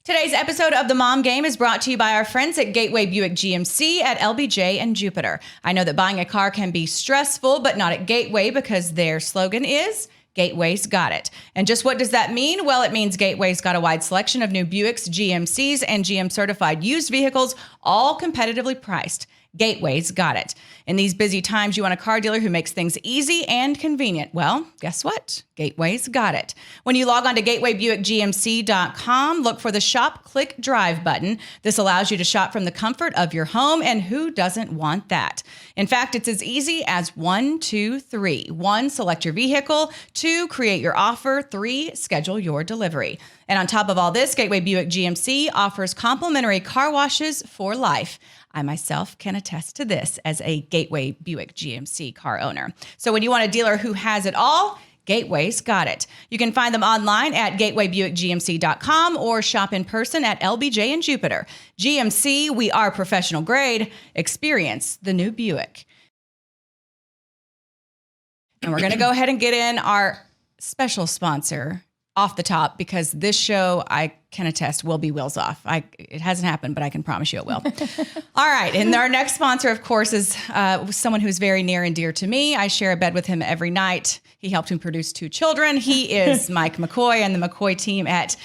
Today's episode of The Mom Game is brought to you by our friends at Gateway Buick GMC at LBJ and Jupiter. I know that buying a car can be stressful, but not at Gateway because their slogan is Gateway's got it. And just what does that mean? Well, it means Gateway's got a wide selection of new Buicks, GMCs, and GM certified used vehicles, all competitively priced. Gateway's got it. In these busy times, you want a car dealer who makes things easy and convenient. Well, guess what? Gateway's got it. When you log on to gatewaybuickgmc.com, look for the Shop, Click, Drive button. This allows you to shop from the comfort of your home, and who doesn't want that? In fact, it's as easy as 1, 2, 3. 1, select your vehicle. 2, create your offer. 3, schedule your delivery. And on top of all this, Gateway Buick GMC offers complimentary car washes for life. I myself can attest to this as a Gateway Buick GMC car owner. So when you want a dealer who has it all, Gateway's got it. You can find them online at gatewaybuickgmc.com or shop in person at LBJ and Jupiter. GMC, we are professional grade. Experience the new Buick. And we're going to go ahead and get in our special sponsor off the top, because this show, I can attest, will be wheels off. It hasn't happened, but I can promise you it will. All right. And our next sponsor, of course, is someone who's very near and dear to me. I share a bed with him every night. He helped me produce 2 children. He is Mike McCoy and the McCoy team at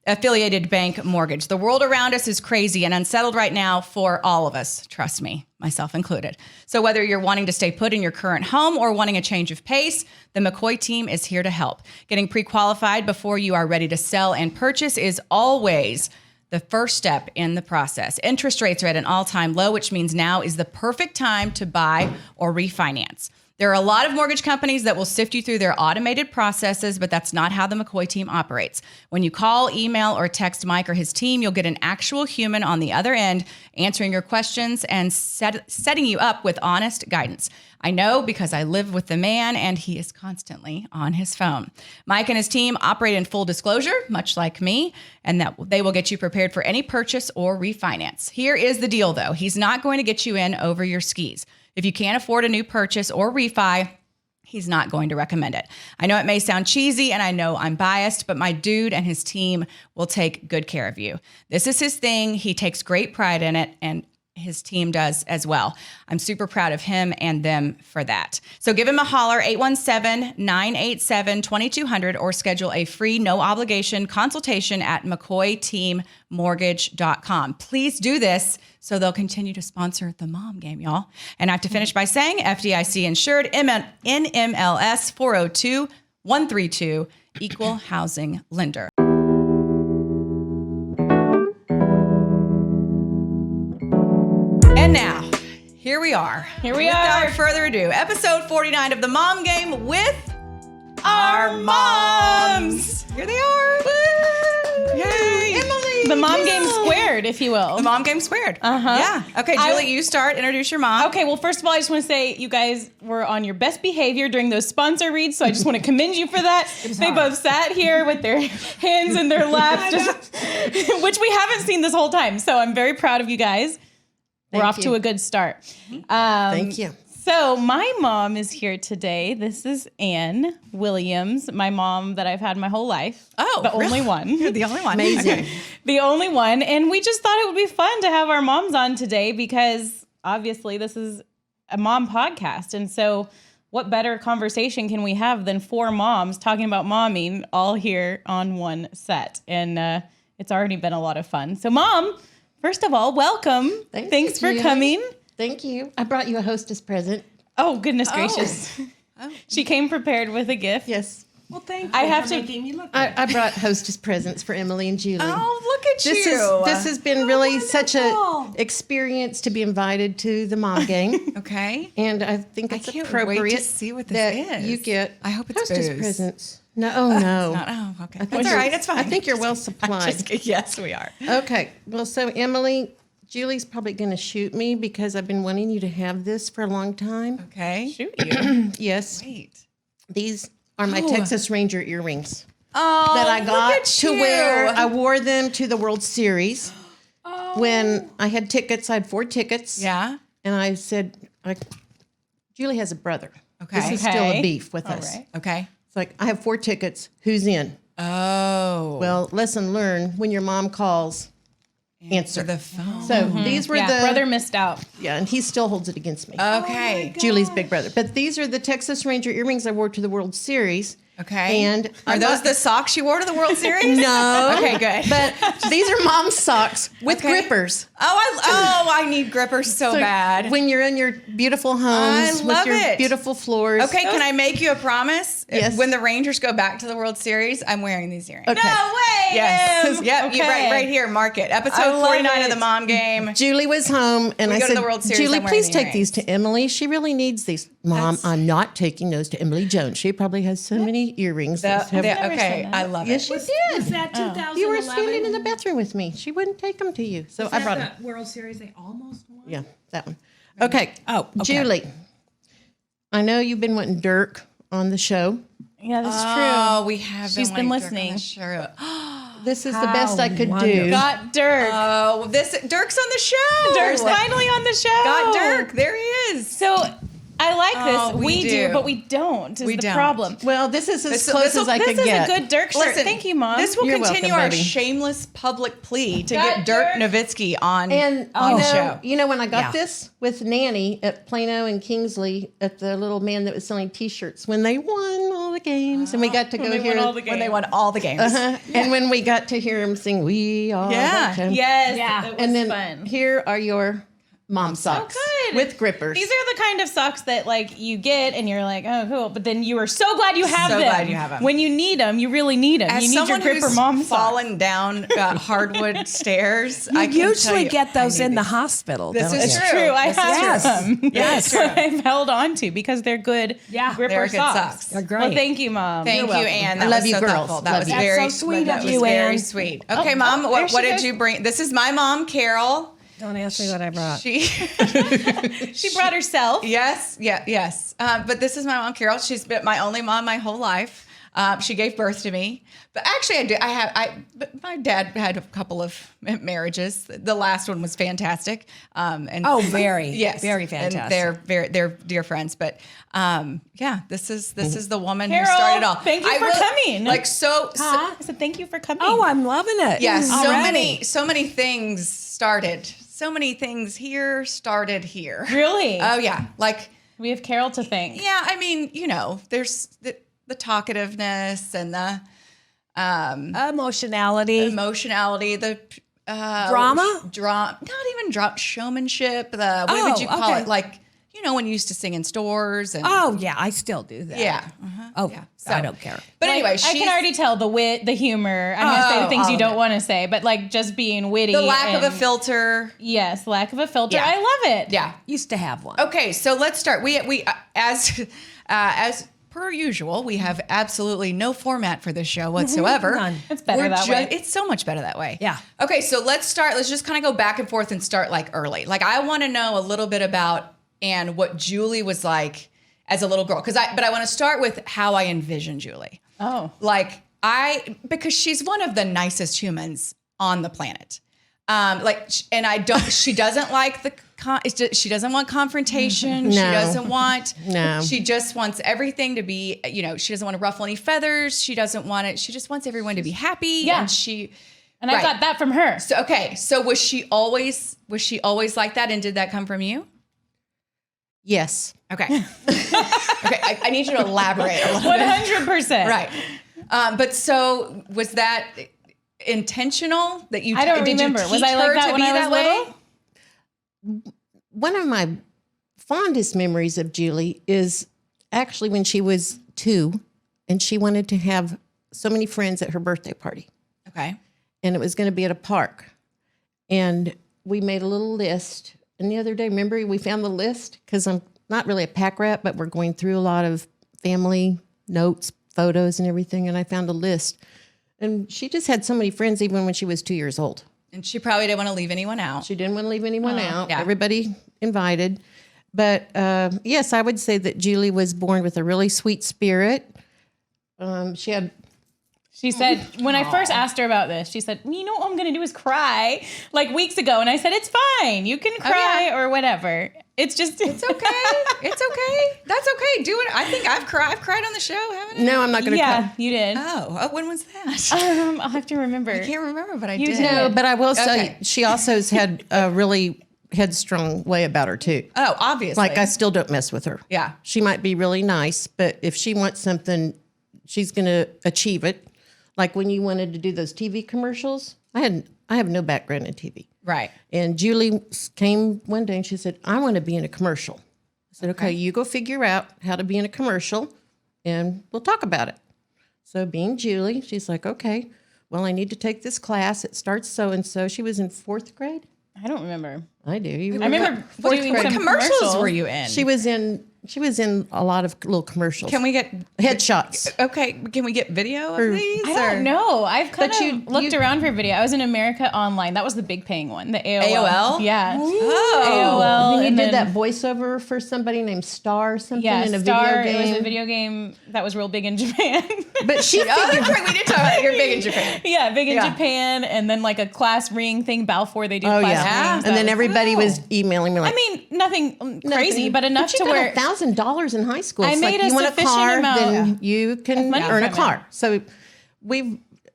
Affiliated Bank Mortgage. The world around us is crazy and unsettled right now for all of us. Trust me, myself included. So whether you're wanting to stay put in your current home or wanting a change of pace, the McCoy team is here to help. Getting pre-qualified before you are ready to sell and purchase is always the first step in the process. Interest rates are at an all-time low, which means now is the perfect time to buy or refinance. There are a lot of mortgage companies that will sift you through their automated processes, but that's not how the McCoy team operates. When you call, email, or text Mike or his team, you'll get an actual human on the other end answering your questions and setting you up with honest guidance. I know because I live with the man and he is constantly on his phone. Mike and his team operate in full disclosure, much like me, and that they will get you prepared for any purchase or refinance. Here is the deal, though. He's not going to get you in over your skis. If you can't afford a new purchase or refi, he's not going to recommend it. I know it may sound cheesy and I know I'm biased, but my dude and his team will take good care of you. This is his thing. He takes great pride in it, and his team does as well. I'm super proud of him and them for that. So give him a holler, 817-987-2200, or schedule a free, no obligation consultation at McCoyTeamMortgage.com. Please do this so they'll continue to sponsor the Mom Game, y'all. And I have to finish by saying FDIC insured, NMLS 402132, equal housing lender. And now, here we are. Without further ado, episode 49 of The Mom Game with our moms. Here they are. Woo! Yay. Emily. The Mom Game squared, if you will. The Mom Game squared. Uh-huh. Yeah. Okay, Julie, you start. Introduce your mom. Okay, well, first of all, I just want to say you guys were on your best behavior during those sponsor reads, so I just want to commend you for that. They both sat here with their hands in their laps, which we haven't seen this whole time, so I'm very proud of you guys. We're off to a good start. Thank you. So my mom is here today. This is Ann Williams, my mom that I've had my whole life. Oh, the only one. You're the only one. Amazing. The only one. And we just thought it would be fun to have our moms on today because obviously this is a mom podcast. And so what better conversation can we have than 4 moms talking about momming all here on one set? And it's already been a lot of fun. So Mom, first of all, welcome. Thanks for coming. Thank you. I brought you a hostess present. Oh, goodness gracious. Oh. She came prepared with a gift. Yes. Well, thank you. I have to. I brought hostess presents for Emily and Julie. Oh, look at This has been really such a experience to be invited to the Mom Game. Okay. And I think it's appropriate wait to see what this that is. you get I hope it's hostess booze. presents. No, no. Oh, okay. I think That's all right. It's fine. I think you're well supplied. Yes, we are. Okay. Well, so Emily, Julie's probably going to shoot me because I've been wanting you to have this for a long time. Okay. Shoot you. Yes. Wait. These are my Texas Ranger earrings Oh, that I got look at to you. wear. I wore them to the World Series. When I had tickets, I had 4 tickets. Yeah. And I said, Julie has a brother. Okay. This is still a beef with All us. right. Okay. It's like, I have 4 tickets. Who's in? Oh. Well, lesson learned: when your mom calls, answer the phone. So these were Yeah, the brother missed out. Yeah, and he still holds it against me. Okay. Julie's big brother. But these are the Texas Ranger earrings I wore to the World Series. Okay. And are I'm those not- the socks you wore to the World Series? No. Okay, good. But these are mom's socks with Okay. grippers. I need grippers so bad. When you're in your beautiful homes I love with your it. beautiful floors. Okay, can I make you a promise? Yes. When the Rangers go back to the World Series, I'm wearing these earrings. Okay. No way. Yes. Em. Yep. You Okay. right here. Mark it. I Episode love 49 of it. the Mom Game. Julie was home, and We I go to said, the World Series, Julie, I'm wearing please the take these earrings." to Emily. She really needs these. Mom, I'm not taking those to Emily Jones. She probably has so many earrings. that have- Okay, I love yes, it. she Was did. that 2011? You were standing in the bathroom with me. She wouldn't take them to you. So Was I that brought them. the World Series they almost won? Yeah, that one. Okay. Oh, okay. Julie, I know you've been wanting Dirk on the show. Yeah, that's Oh, we have. She's been wanting Dirk on listening. the show. This is the best I could do. wonderful. Got Dirk. Oh, Dirk's on the show. Dirk's finally on the show. Got Dirk. There he is. So I like Oh, this. we We do. do, but we don't. Is We the don't. problem. Well, this is as This- close this'll- as I This could is get. a good Dirk shirt. Thank you, Mom. This will You're continue welcome, our baby. shameless public plea to Got get Dirk Dirk. Nowitzki on And on the you know, show. you know, when I got Yeah. this with Nanny at Plano and Kingsley at the little man that was selling T-shirts when they won all the games, and we got to go they won hear all the When they won all the games. and when we got to hear him sing "We Are Yeah. the Champions." Yes. Yeah. It was and then fun. here are your mom socks good. with grippers. These are the kind of socks that like you get and you're like, oh, cool. But then you are so glad you have So them. glad you have them. When you need them, you really need them. As You need your someone gripper who's mom socks. fallen down hardwood stairs, I can You tell usually you, get those I need in the these. hospital. This don't is you? true. True, I This have Yes. some. Yes. I've held on to because they're good Yeah. gripper They're good socks. They're great. Well, thank you, Mom. Thank you, You're welcome. Anne. I That love was you, so girls. thoughtful. That Love was you. very That's so sweet that of was you, very Anne. sweet. Okay, Mom, there what she did goes. you bring? This is my mom, Carol. Don't ask me what I brought. She She brought herself. Yes. But this is my mom, Carol. She's been my only mom my whole life. She gave birth to me. But actually, but my dad had a couple of marriages. The last one was fantastic. And Oh, very, yes, very and fantastic. they're dear friends. But yeah, this is the woman Carol, who started it all. thank you for coming. Like so. I said, thank you for coming. Oh, I'm loving it. Yes, Already. so many things started. So many things here started here. Really? Oh yeah, like We have Carol to thank. yeah. I mean, there's the talkativeness and the Emotionality. emotionality, the Drama? not even drama, showmanship. The what would you call okay. it? Like when you used to sing in stores and Oh, yeah, I still do that. yeah. Oh, So- I don't care. But Like, anyway, I she's can already tell the wit, the humor. I'm gonna say Oh, the things all you of don't it. want to say, but like just being witty. the lack of a and- filter. Yes, lack of a filter. Yeah. I love it. Yeah. Used to have one. Okay, so let's start. We as per usual, we have absolutely no format for this show whatsoever. None. It's better that way. It's so much better that way. Yeah. Okay, so let's start. Let's just kind of go back and forth and start like early. Like I want to know a little bit about Anne, what Julie was like as a little girl, but I want to start with how I envision Julie. Oh. Like because she's one of the nicest humans on the planet. She doesn't like she doesn't want confrontation. She No. doesn't want, No. she just wants everything to be, she doesn't want to ruffle any feathers. She doesn't want it. She just wants everyone to be happy. Yeah. And I Right. got that from her. so was she always like that? And did that come from you? Yes. Okay. Okay. I need you to elaborate a little bit. 100%. Right. But so was that intentional that you? I don't did remember. You Was teach I like her that to when be I was that way? little? One of my fondest memories of Julie is actually when she was 2 and she wanted to have so many friends at her birthday party. Okay. And it was going to be at a park. And we made a little list. And the other day, remember, we found the list because I'm not really a pack rat, but we're going through a lot of family notes, photos, and everything. And I found a list. And she just had so many friends even when she was 2 years old. And she probably didn't want to leave anyone out. She didn't want to leave anyone out. Yeah. Everybody invited. But yes, I would say that Julie was born with a really sweet spirit. She had She said, when I first asked her about this, she said, you know what I'm going to do is cry, like weeks ago. And I said, it's fine. You can cry or whatever. It's just, It's okay. It's okay. That's okay. Do it. I think I've cried on the show, haven't I? No, I'm not going to yeah, cry. you did. Oh, when was that? I'll have to remember. I can't remember, but I You did. did. No, but I will say Okay. she also has had a really headstrong way about her too. Oh, obviously. Like I still don't mess with her. Yeah. She might be really nice, but if she wants something, she's going to achieve it. Like when you wanted to do those TV commercials, I have no background in TV. Right. And Julie came one day and she said, I want to be in a commercial. I said, okay, you go figure out how to be in a commercial and we'll talk about it. So being Julie, she's like, okay, well, I need to take this class. It starts so-and-so. She was in 4th grade. I don't remember. I do. You I remember doing What some commercials were you in? She was in a lot of little commercials. Can we get Headshots. okay? Can we get video of these? I don't know. I've kind But of you- looked around for video. I was in America Online. That was the big paying one. The AOL. AOL? Yeah. Oh. AOL. And you and did then- that voiceover for somebody named Star something Yeah, in a Star. video It was game. a video game that was real big in Japan. But she Oh, that's right. We did talk about it. You're big in Japan. yeah, big in Yeah. Japan, and then like a class ring thing. Balfour, they do Oh class yeah, rings. and That then was- everybody was emailing me like, I mean, nothing crazy, but enough you to got where $1,000 in high school. I It's made like a you want a sufficient car, amount then you can money earn a from car. it. So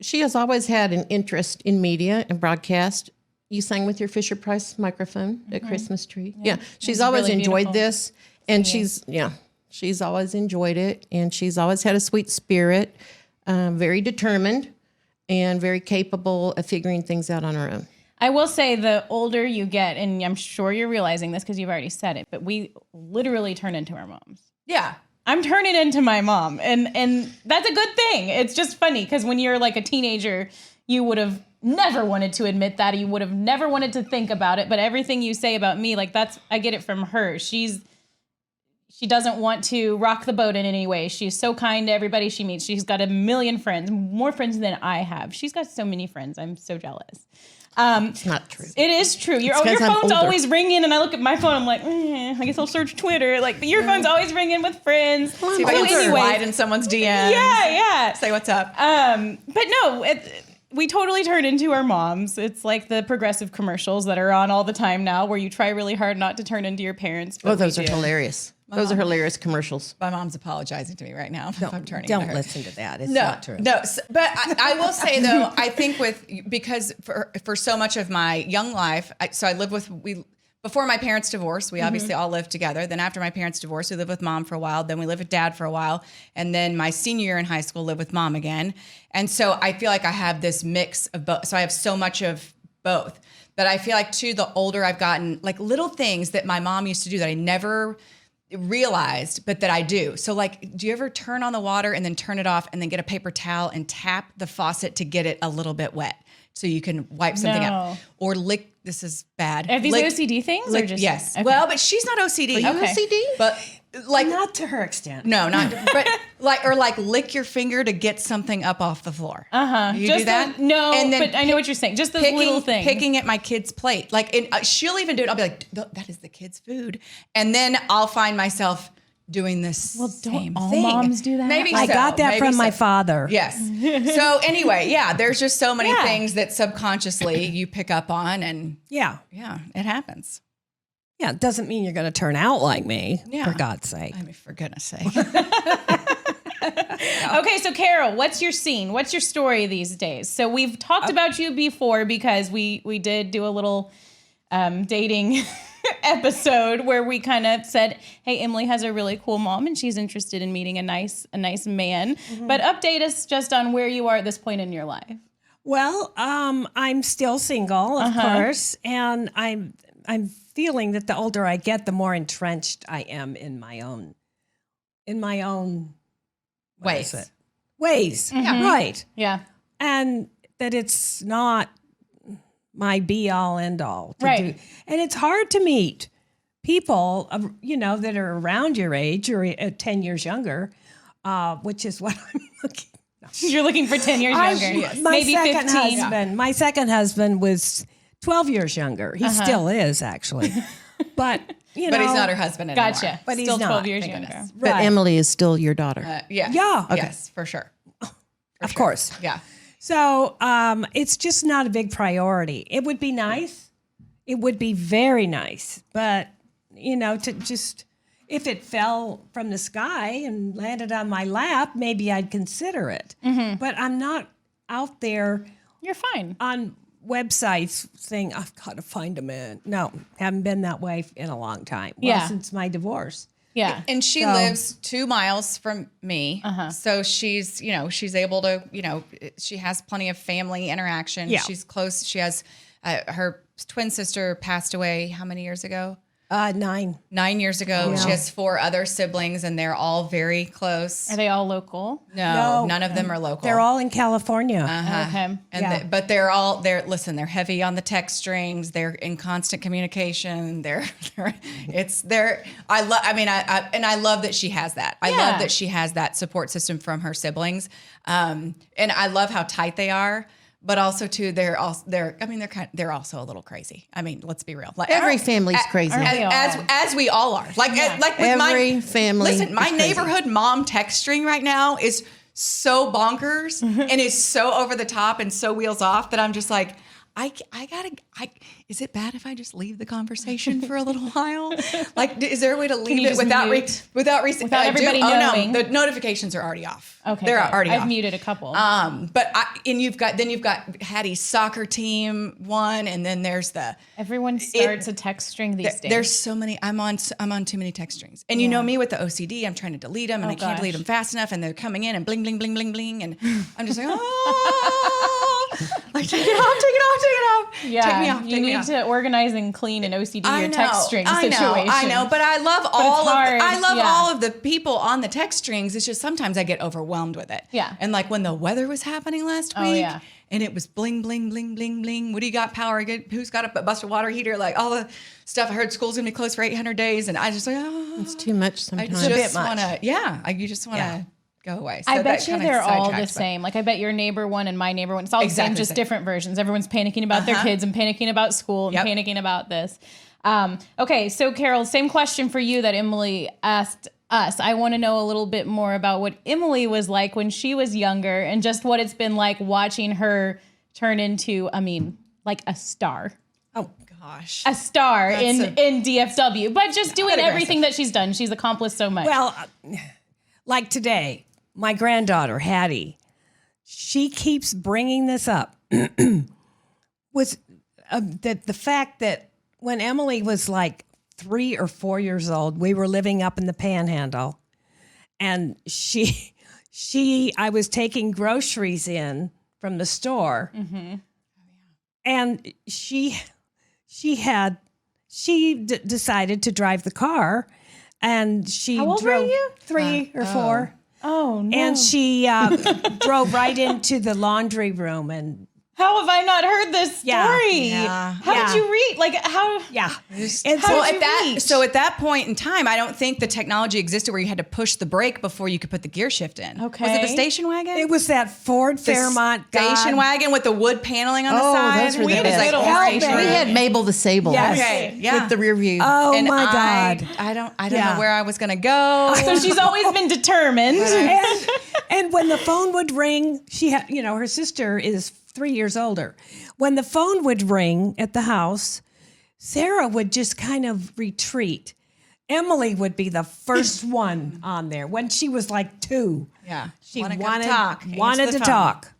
she has always had an interest in media and broadcast. You sang with your Fisher Price microphone at Christmas tree. Yeah, she's always really enjoyed beautiful this, and she's always enjoyed it, and she's always had a sweet spirit, very determined, and very capable of figuring things out on her own. I will say the older you get, and I'm sure you're realizing this because you've already said it, but we literally turn into our moms. Yeah. I'm turning into my mom, and that's a good thing. It's just funny because when you're like a teenager, you would have never wanted to admit that. You would have never wanted to think about it. But everything you say about me, like I get it from her. She doesn't want to rock the boat in any way. She's so kind to everybody she meets. She's got a million friends, more friends than I have. She's got so many friends. I'm so jealous. It's not true. It is true. Your 'cause I'm phone's older. always ringing, and I look at my phone. I'm like, I guess I'll search Twitter. Like, but your phone's always ringing with friends. See if I So can anyways, slide in someone's DM. yeah. Say what's up. But no, we totally turn into our moms. It's like the progressive commercials that are on all the time now, where you try really hard not to turn into your parents. But Oh, those we are do. hilarious. Those are hilarious commercials. My mom's apologizing to me right now. If I'm turning Don't into her. listen to that. It's not true. No, but I will say though, I think because for so much of my young life, I lived with before my parents divorced. We obviously all lived together. Then after my parents divorced, we lived with mom for a while. Then we lived with dad for a while, and then my senior year in high school, lived with mom again. And so I feel like I have this mix of both. So I have so much of both. But I feel like too, the older I've gotten, like little things that my mom used to do that I never realized, but that I do. So like, do you ever turn on the water and then turn it off and then get a paper towel and tap the faucet to get it a little bit wet so you can wipe something No. out? Or lick, this is bad. Are these lick, OCD things? lick- or just yes. Okay. Well, but she's not OCD. Are you Okay. OCD? But like, Not to her extent. no, not, but like lick your finger to get something up off the floor. You just do that? no, And then but I know what you're saying. Just those little things. Picking at my kid's plate. Like, she'll even do it. I'll be like, that is the kid's food. And then I'll find myself doing this Well, don't same all thing. moms do that? Maybe I so, got that maybe from my so. father. Yes. So anyway, yeah, there's just so many Yeah. things that subconsciously you pick up on, and Yeah. yeah, it happens. Yeah. It doesn't mean you're going to turn out like me, Yeah. for God's sake. I mean, for goodness sake. Okay, so Carol, what's your scene? What's your story these days? So we've talked about you before because we did do a little dating episode where we kind of said, "Hey, Emily has a really cool mom and she's interested in meeting a nice man." But update us just on where you are at this point in your life. Well, I'm still single, of course, and I'm feeling that the older I get, the more entrenched I am in my own what is Ways. it? Ways. Yeah. Right. Yeah. And that it's not my be all end all to Right. do. And it's hard to meet people, that are around your age or 10 years younger, which is what I'm looking. You're looking for 10 years younger. My Maybe second 15. husband. My second husband was 12 years younger. He still is actually, but But he's not her husband anymore. Gotcha. But he's Still 12 not, years thank younger. goodness. But Right. Emily is still your daughter. Yeah. Yeah. Okay. Yes, for sure. Of course. Yeah. So it's just not a big priority. It would be nice. It would be very nice. But, to just, if it fell from the sky and landed on my lap, maybe I'd consider it. But I'm not out there You're fine. on websites saying, I've got to find a man. No, haven't been that way in a long time. Well, Yeah. since my divorce. Yeah. And she lives 2 miles from me. So she's, she's able to, she has plenty of family interaction. Yeah. She's close. She has her twin sister passed away how many years ago? 9. 9 years ago. She has 4 other siblings and they're all very close. Are they all local? No, none of them are local. They're all in California. Okay. And but they're heavy on the text strings. They're in constant communication. I love that she has that. I love that she has that support system from her siblings. And I love how tight they are. But also too, they're also a little crazy. I mean, let's be real. Like Every family's crazy. as we all are. Like with Every family Listen, my is crazy. neighborhood mom text string right now is so bonkers and is so over the top and so wheels off that I'm just like, is it bad if I just leave the conversation for a little while? Like, is there a way to leave you it just without mute? without everybody knowing? No, the notifications are already off. Okay. They're good. already I've off. muted a couple. But you've got Hattie's soccer team one, and then there's the Everyone starts a text string these days. there's so many. I'm on too many text strings, and you know me with the OCD. I'm trying to delete them, and I can't delete them fast enough, and they're coming in and bling bling bling bling bling, and I'm just like, oh, like take it off. Yeah, Take me off. you need to organize and clean and OCD your I know, text string I situation. know, but I love all hard, of the people on the text strings. It's just sometimes I get overwhelmed with it. Yeah. And like when the weather was happening last week, yeah. and it was bling bling bling bling bling. What do you got? Power? Who's got a busted water heater? Like all the stuff. I heard school's gonna be closed for 800 days, and I just like, It's too much I sometimes. just want to, you just want to go away. So I that bet you kinda they're all the sidetracks, but- same. Like I bet your neighbor one and my neighbor one, it's all the Exactly same, the just same. different versions. Everyone's panicking about their kids and panicking about school and Yep. panicking about this. Okay, so Carol, same question for you that Emily asked us. I want to know a little bit more about what Emily was like when she was younger and just what it's been like watching her turn into, like a star. Oh, Gosh. A star in DFW, but just doing aggressive. everything that she's done. She's accomplished so much. well, like today, my granddaughter, Hattie, she keeps bringing this up. Was the fact that when Emily was like 3 or 4 years old, we were living up in the Panhandle, and I was taking groceries in from the store, and she decided to drive the car, and she How old were drove you? 3 or 4, oh no. and she drove right into the laundry room, and How have I not heard this story? Yeah. How did you read? Like how? yeah, and How so did you reach? At that point in time, I don't think the technology existed where you had to push the brake before you could put the gear shift in. Okay. Was it the station wagon? it was that Ford The Fairmont station God. wagon with the wood paneling on the Oh, side. those were the It was best. like Little orange. station We had Mabel the Sable. Yes. Okay, yeah. With the rear view. Oh And my God! I don't Yeah. know where I was gonna go. So she's always been determined. and when the phone would ring, she had, her sister is 3 years older. When the phone would ring at the house, Sarah would just kind of retreat. Emily would be the first one on there when she was like 2. Yeah. She Wanna wanted come talk. Answer wanted the to phone. talk.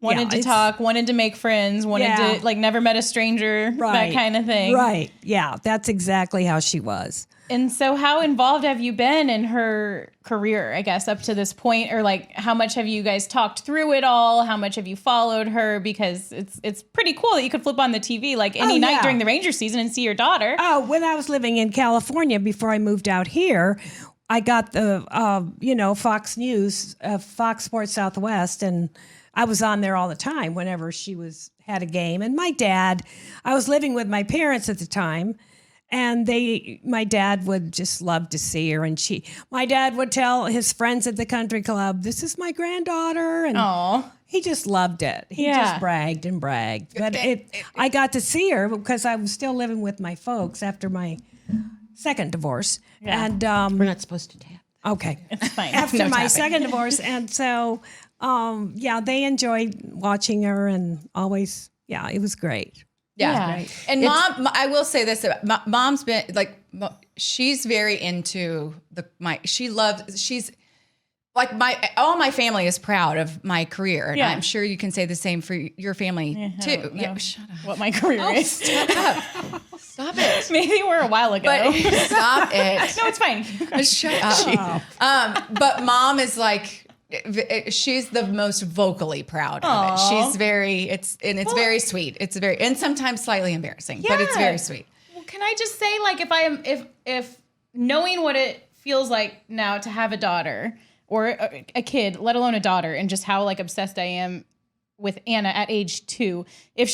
Wanted Yeah, to it's- talk, wanted to make friends, wanted Yeah. to never met a stranger, that kind of thing. Right. Yeah, that's exactly how she was. And so how involved have you been in her career, I guess, up to this point? Or like how much have you guys talked through it all? How much have you followed her? Because it's pretty cool that you could flip on the TV like any night yeah. during the Ranger season and see your daughter. Oh, when I was living in California before I moved out here, I got the Fox News, Fox Sports Southwest, and I was on there all the time whenever she had a game. And my dad, I was living with my parents at the time, and my dad would just love to see her, and my dad would tell his friends at the country club, "This is my granddaughter," and Aw. he just loved it. He Yeah. just bragged and bragged. But I got to see her because I was still living with my folks after my second divorce. And We're not supposed to tap. okay, It's fine. after No my tapping. second divorce, and so Yeah, they enjoyed watching her and always, yeah, it was great. Yeah. Yeah. And I will say this, mom's been like, she's very into she's like all my family is proud of my career. And Yeah. I'm sure you can say the same for your family too. Yeah, shut up. What my career is. Stop it. Maybe we're a while ago. But stop it. no, it's fine. Shut up. But mom is like, she's the most vocally proud of it. She's very, it's very sweet. It's very, and sometimes slightly embarrassing, but it's Yeah. very sweet. Well, can I just say, like, if knowing what it feels like now to have a daughter or a kid, let alone a daughter, and just how like obsessed I am with Anna at age 2, I'm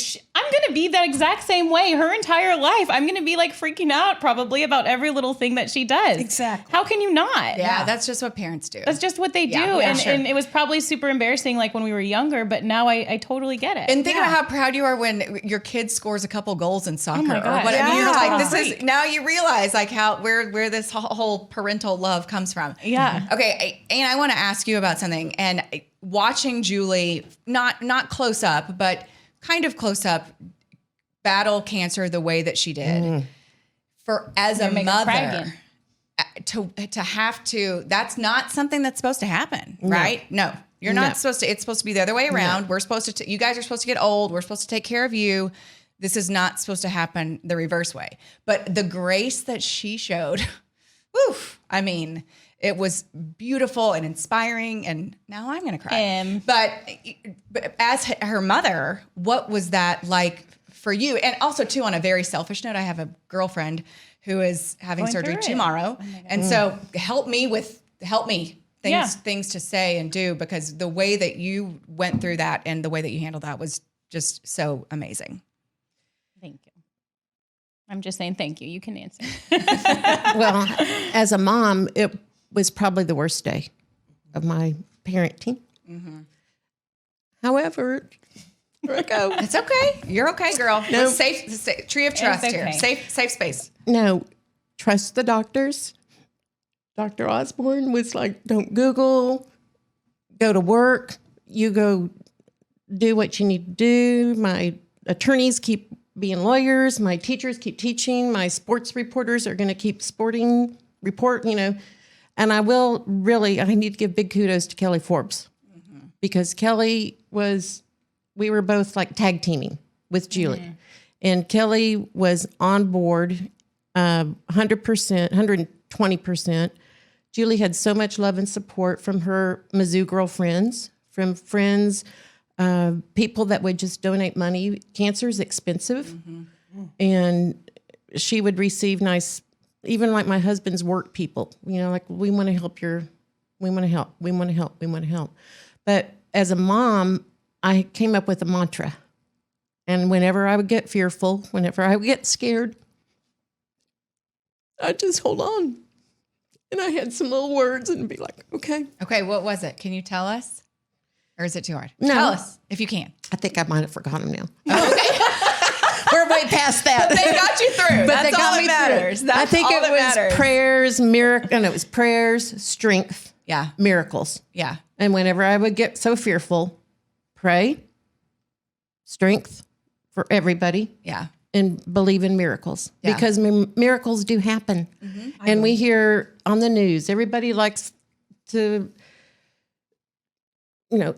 going to be that exact same way her entire life. I'm going to be like freaking out probably about every little thing that she does. Exactly. How can you not? Yeah, that's just what parents do. That's just what they do. Yeah, and, sure. and it was probably super embarrassing like when we were younger, but now I totally get it. And think about how proud you are when your kid scores a couple goals in soccer. my Or gosh. what, I mean, you're like, Yeah. this is, now you realize like where this whole parental love comes from. Yeah. Okay. And I want to ask you about something. And watching Julie, not close up, but kind of close up, battle cancer the way that she did. As a make her cry mother, again. to have to, that's not something that's supposed to happen, right? No, you're not supposed to. It's supposed to be the other way around. We're supposed to, you guys are supposed to get old. We're supposed to take care of you. This is not supposed to happen the reverse way. But the grace that she showed, woof, I mean, it was beautiful and inspiring. And now I'm going to cry. But as her mother, what was that like for you? And also, too, on a very selfish note, I have a girlfriend who is having surgery through it. tomorrow. And so help me Yeah. things to say and do, because the way that you went through that and the way that you handled that was just so amazing. Thank you. I'm just saying thank you. You can answer. Well, as a mom, it was probably the worst day of my parenting. However, here I go. It's okay. You're okay, girl. No. It's safe tree of trust here. okay. Safe space. No, trust the doctors. Dr. Osborne was like, don't Google, go to work. You go do what you need to do. My attorneys keep being lawyers. My teachers keep teaching. My sports reporters are going to keep report. And I need to give big kudos to Kelly Forbes, because Kelly we were both like tag teaming with Julie. And Kelly was on board 100%, 120%. Julie had so much love and support from her Mizzou girlfriends, from friends, people that would just donate money. Cancer is expensive. And she would receive nice, even like my husband's work people, like, we want to help we want to help. But as a mom, I came up with a mantra. And whenever I would get fearful, whenever I would get scared, I'd just hold on. And I had some little words and be like, okay. Okay, what was it? Can you tell us? Or is it too hard? No. Tell us if you can. I think I might have forgotten them now. We're way past that. They got you through. But they That's all got that me matters. through. That's I think all it that was matters. prayers, and it was prayers, strength, Yeah. miracles. Yeah. And whenever I would get so fearful, pray, strength for everybody, Yeah. and believe in miracles, Yeah. because miracles do happen. And we hear on the news, everybody likes to,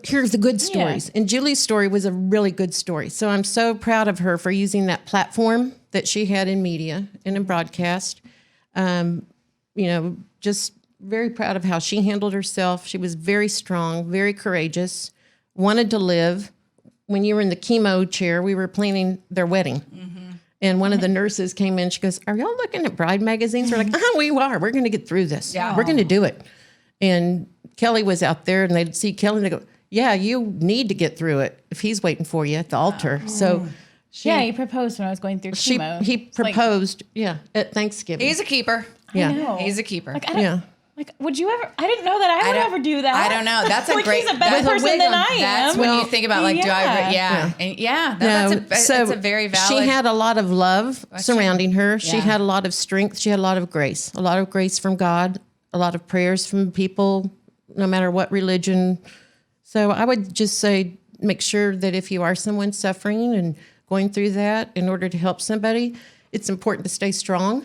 hear the good stories. And Julie's story was a really good story. So I'm so proud of her for using that platform that she had in media and in broadcast. Just very proud of how she handled herself. She was very strong, very courageous, wanted to live. When you were in the chemo chair, we were planning their wedding. And one of the nurses came in. She goes, "Are y'all looking at bride magazines?" We're like, we are. We're going to get through this. Yeah. We're going to do it. And Kelly was out there, and they'd see Kelly, and they go, "Yeah, you need to get through it if he's waiting for you at the altar." So He proposed when I was going through chemo. he It's like, proposed, at Thanksgiving. He's a keeper. yeah. no. He's a keeper. Like, I don't, Yeah. like, would you ever? I didn't know that I would don't- ever do that. I don't know. That's a like, great. He's a better that's a person wig than on- I am. That's when you think about like, do I? Yeah. That's a very valid. She had a lot of love surrounding her. She Yeah. had a lot of strength. She had a lot of grace from God, a lot of prayers from people, no matter what religion, So I would just say, make sure that if you are someone suffering and going through that, in order to help somebody, it's important to stay strong.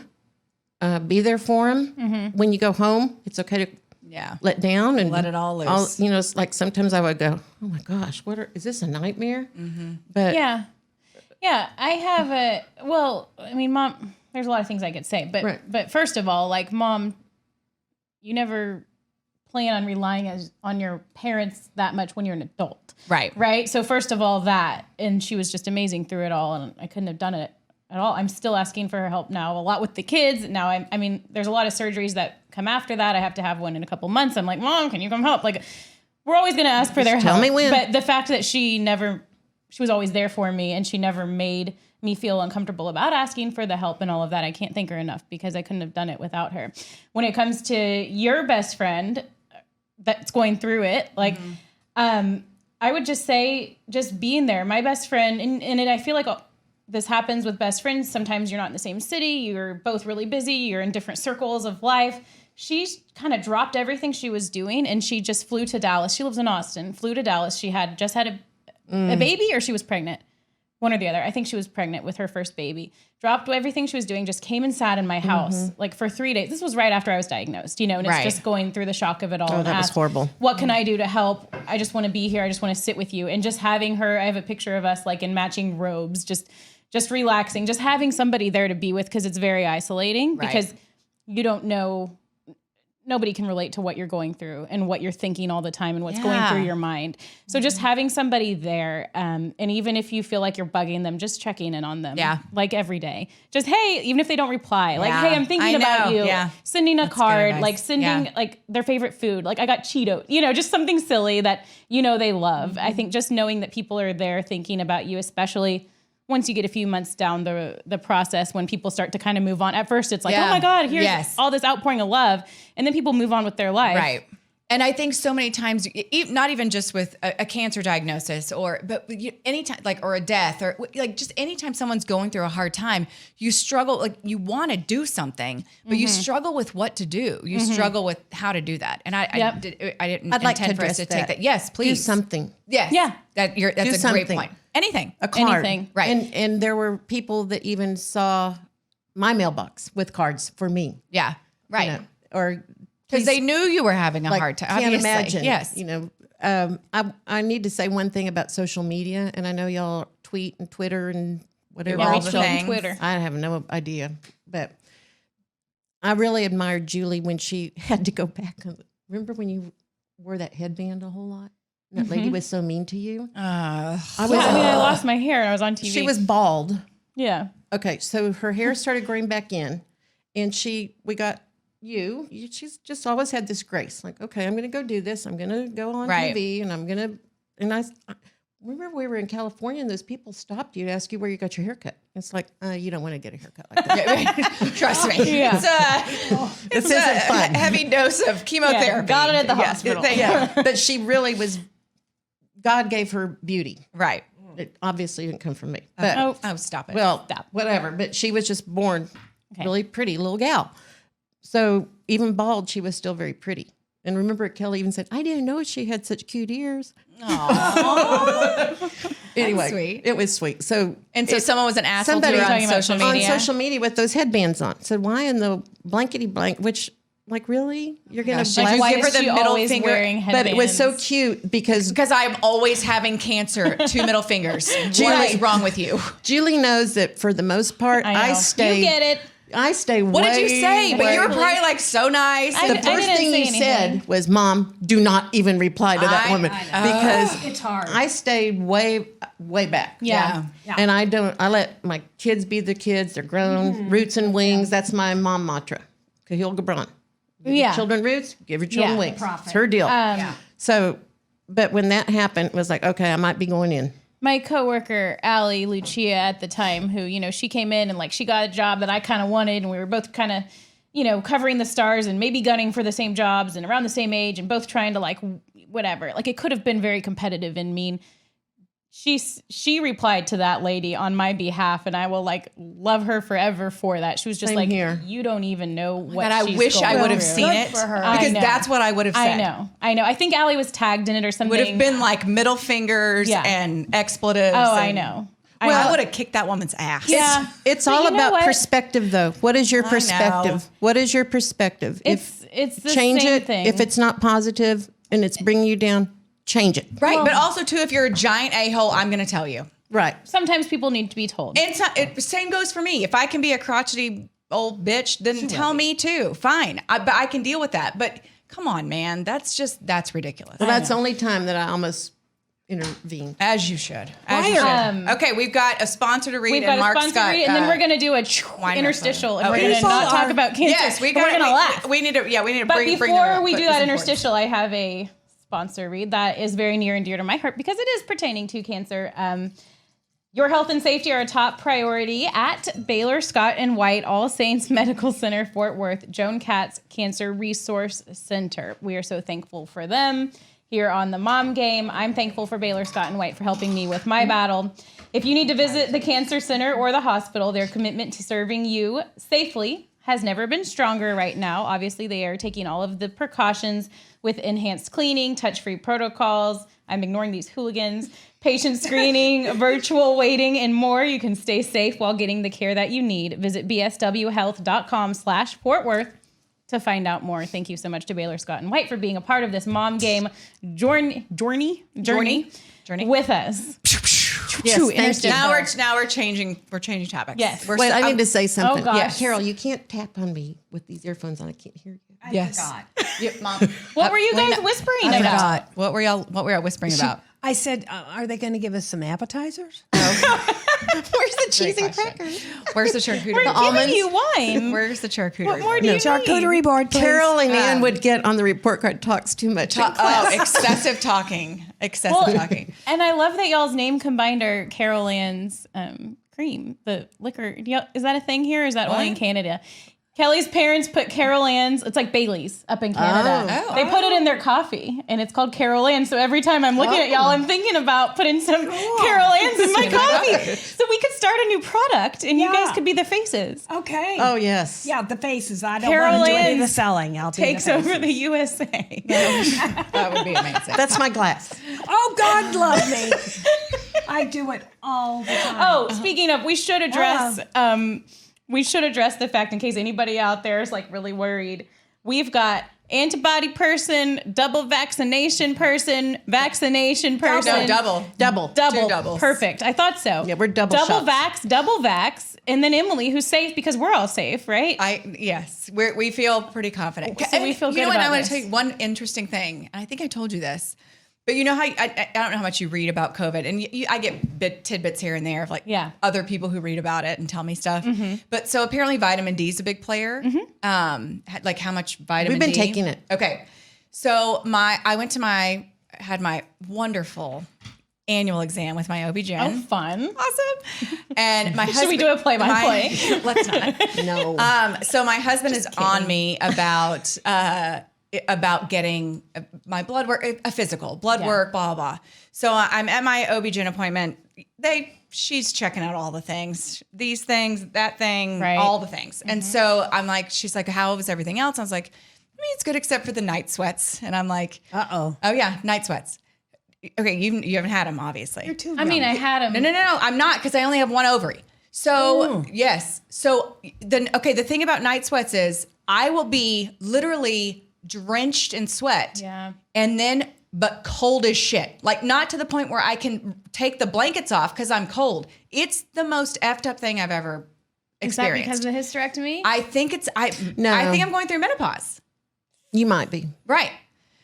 Be there for them. When you go home, it's okay to Yeah. let down and Let it all loose. it's like sometimes I would go, oh my gosh, is this a nightmare? But Yeah. Yeah. I have Mom, there's a lot of things I could say, but, Right. but first of all, like, Mom, you never plan on relying on your parents that much when you're an adult. Right. Right. So first of all, and she was just amazing through it all. And I couldn't have done it at all. I'm still asking for her help now, a lot with the kids. Now, I mean, there's a lot of surgeries that come after that. I have to have one in a couple months. I'm like, Mom, can you come help? Like, we're always going to ask for their help. tell me when. But the fact that she was always there for me, and she never made me feel uncomfortable about asking for the help and all of that. I can't thank her enough, because I couldn't have done it without her. When it comes to your best friend that's going through it, like, I would just say, just being there. My best friend, and I feel like this happens with best friends. Sometimes you're not in the same city. You're both really busy. You're in different circles of life. She kind of dropped everything she was doing, and she just flew to Dallas. She lives in Austin, flew to Dallas. She had just had a baby, or she was pregnant. One or the other. I think she was pregnant with her first baby. Dropped everything she was doing, just came and sat in my house like for 3 days. This was right after I was diagnosed, and Right. it's just going through the shock of it all. Oh, and that was asked, horrible. what can I do to help? I just want to be here. I just want to sit with you. And just having her, I have a picture of us like in matching robes, just relaxing, just having somebody there to be with, because it's very isolating, Right. because you don't know, nobody can relate to what you're going through and what you're thinking all the time and what's going Yeah. through your mind. So just having somebody there, and even if you feel like you're bugging them, just checking in on them. Yeah. Like every day. Just, hey, even if they don't reply, like, Yeah. hey, I'm thinking I about know. you. Yeah. Sending a That's good card, advice. like sending Yeah. like their favorite food. Like, I got Cheetos, just something silly that, they love. I think just knowing that people are there thinking about you, especially once you get a few months down the process, when people start to kind of move on. At first, it's like, Yeah. oh my God, here's Yes. all this outpouring of love. And then people move on with their life. Right. And I think so many times, not even just with a cancer diagnosis, but anytime, like, or a death, or like just anytime someone's going through a hard time, you struggle, like, you want to do something, but you struggle with what to do. You struggle with how to do that. And I didn't I'd like to intend for us address to take that. Yes, please. do something. Yes. Yeah. That's Do a great something. point. Anything. A card. Anything. Right. And there were people that even saw my mailbox with cards for me. Yeah. Right. Or Because they knew you were having a like, hard time. can't Obviously. imagine. Yes. I need to say one thing about social media, and I know y'all tweet and Twitter and whatever. All Yeah, the Rachel on things. Twitter. I have no idea, but I really admired Julie when she had to go back. Remember when you wore that headband a whole lot? And that lady was so mean to you. Uh, I was. Yeah, I lost my hair and I was on TV. She was bald. Yeah. Okay, so her hair started growing back in, and we got you. She's just always had this grace. Like, okay, I'm going to go do this. I'm going to go on Right. TV, and I remember we were in California, and those people stopped you to ask you where you got your haircut. It's like, you don't want to get a haircut like that. Trust me. Yeah. This isn't fun. Heavy dose of chemotherapy. got it at the Yeah. hospital. Yeah, but she really was. God gave her beauty. Right. It obviously didn't come from me, but Oh, Stop it. well, whatever. But she was just born really pretty little gal. So even bald, she was still very pretty. And remember, Kelly even said, "I didn't know she had such cute ears." Anyway, sweet. it was sweet. So someone was an asshole to somebody her on talking about social on media. social media with those headbands on said, "Why in the blankety blank?" Which, like, really, you're gonna Gosh, blast? you why give her is the she middle always finger, wearing But it was so headbands? cute because Because I'm always having cancer. 2 middle fingers. What Right. is wrong with you? Julie knows that for the most part, I know. I stay. You get it. I stay. What did you say? But you were probably like so nice. I The didn't first thing say you anything. said was, "Mom, do not even reply to that woman," because It's hard. I stayed way back. Yeah. And I let my kids be the kids. They're grown. Roots and wings. That's my mom mantra. Cahill Gibran. Give your Yeah. children roots, give your children Yeah. wings. Profit. It's her deal. Yeah. So, but when that happened, it was like, okay, I might be going in. My coworker, Allie Lucia at the time, who, she came in and like she got a job that I kind of wanted, and we were both kind of, covering the stars and maybe gunning for the same jobs and around the same age and both trying to like whatever. Like, it could have been very competitive and mean. she replied to that lady on my behalf, and I will like love her forever for that. She was just Same like, here. you don't even know what. And I she's wish I going would have through. seen Good it for her. I because know. that's what I would have said. I know. I think Allie was tagged in it or something. Would have been like middle fingers Yeah. and expletives. Oh, I and- know. I would have kicked that woman's ass. Yeah. It's But all you know about what? perspective, though. What is your know. perspective? What is your perspective? It's the change same it. thing. If it's not positive and it's bringing you down, change it. Right. But also, too, if you're a giant a-hole, I'm going to tell you. Right. Sometimes people need to be told. And same goes for me. If I can be a crotchety old bitch, then tell me too. Fine. But I can deal with that. But come on, man. That's ridiculous. Well, that's the only time that I almost intervene. As you should. As Why you are- should. Okay, we've got a sponsor to read. We've and got a Mark's sponsor got, read, and then we're going to do a wine interstitial, and Oh, we're going to people not talk are- about cancer. Yes, we but got. we're going to laugh. We need to. But bring before the- we but do this that is interstitial, I have a sponsor read that is very near and dear to my heart because it is pertaining to cancer. Your health and safety are a top priority at Baylor Scott and White All Saints Medical Center, Fort Worth, Joan Katz Cancer Resource Center. We are so thankful for them here on the Mom Game. I'm thankful for Baylor Scott and White for helping me with my battle. If you need to visit the cancer center or the hospital, their commitment to serving you safely has never been stronger right now. Obviously, they are taking all of the precautions with enhanced cleaning, touch-free protocols. I'm ignoring these hooligans. Patient screening, virtual waiting, and more. You can stay safe while getting the care that you need. Visit bswhealth.com/Fort Worth to find out more. Thank you so much to Baylor Scott and White for being a part of this Mom Game journey with us. Yes, True, thank you. interstitial. Now we're changing. We're changing topics. Yes. We're Wait, I I'm- need to say something. gosh. Yeah, Carol, you can't tap on me with these earphones on. I can't hear you. Yes. Yeah, Mom. What were you guys Lena, whispering I about? forgot. What were y'all whispering about? I said, are they going to give us some appetizers? Where's the cheese and question. crackers? Where's the charcuterie? We're board? giving you wine. Where's the charcuterie? What more board? do you need? Charcuterie board, please. Carol and Ann would get on the report card. Talks too much. Oh, excessive talking. Excessive talking. And I love that y'all's name combined are Carol Ann's cream, the liquor. Is that a thing here? Or is that only in Canada? Kelly's parents put Carol Ann's, it's like Bailey's up in Canada. Oh. They put it in their coffee and it's called Carol Ann. So every time I'm looking at y'all, I'm thinking about putting some Carol Ann's in my coffee. So we could start a new product and you Yeah. guys could be the faces. Okay. Oh, yes. Yeah, the faces. I don't Carol want to do any of the Ann's selling. I'll be Takes the over faces. the USA. That would be amazing. That's my glass. Oh, God love me. I do it all the time. Oh, speaking of, we should address the fact in case anybody out there is like really worried. We've got antibody person, double vaccination person, vaccination person. No, double. Double. Two doubles. Perfect. I thought so. Yeah, we're double double shots. vax, and then Emily, who's safe because we're all safe, right? Yes, we feel pretty confident. So we feel You good know what? about I want this. to tell you one interesting thing, and I think I told you this, but you know how I don't know how much you read about COVID, and I get tidbits here and there of like Yeah. other people who read about it and tell me stuff. But so apparently vitamin D is a big player. Like how much vitamin We've been D? taking it. Okay, so I had my wonderful annual exam with my OB-GYN. Oh, fun. Awesome. And my husband. Should we do a play-by-play? Let's not. No. So my husband is on me about getting my blood work, a physical blood work, blah, blah, blah. So I'm at my OB-GYN appointment. She's checking out all the things, these things, that thing, Right. all the things. And so I'm like, she's like, how was everything else? I was like, I mean, it's good except for the night sweats. And I'm like, Uh-oh. oh yeah, night sweats. Okay, you haven't had them, obviously. You're too I mean, I young. had him. No, I'm not because I only have one ovary. So yes. So then, okay, the thing about night sweats is I will be literally drenched in sweat. Yeah. And then, but cold as shit. Like not to the point where I can take the blankets off because I'm cold. It's the most effed up thing I've ever Is that experienced. because of the hysterectomy? I think No. I think I'm going through menopause. You might be. Right.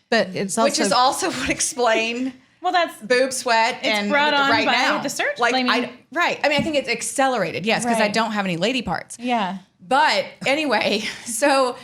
But it's also. Which is also would explain well, that's boob sweat and brought on right by now. the surgery. Like I mean- right. I mean, I think it's accelerated. Yes, because I Right. don't have any lady parts. yeah. But anyway, so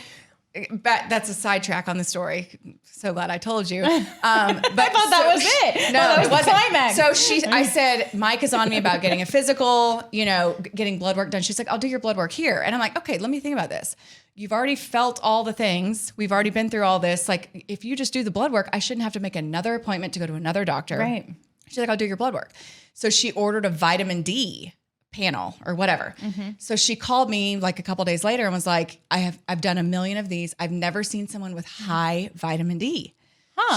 that's a sidetrack on the story. So glad I told you. But I thought that was it. No, Well, that was it the wasn't. climax. So I said, Mike is on me about getting a physical, getting blood work done. She's like, I'll do your blood work here. And I'm like, okay, let me think about this. You've already felt all the things. We've already been through all this. Like, if you just do the blood work, I shouldn't have to make another appointment to go to another doctor. Right. She's like, I'll do your blood work. So she ordered a vitamin D panel or whatever. So she called me like a couple days later and was like, I've done a million of these. I've never seen someone with high vitamin D.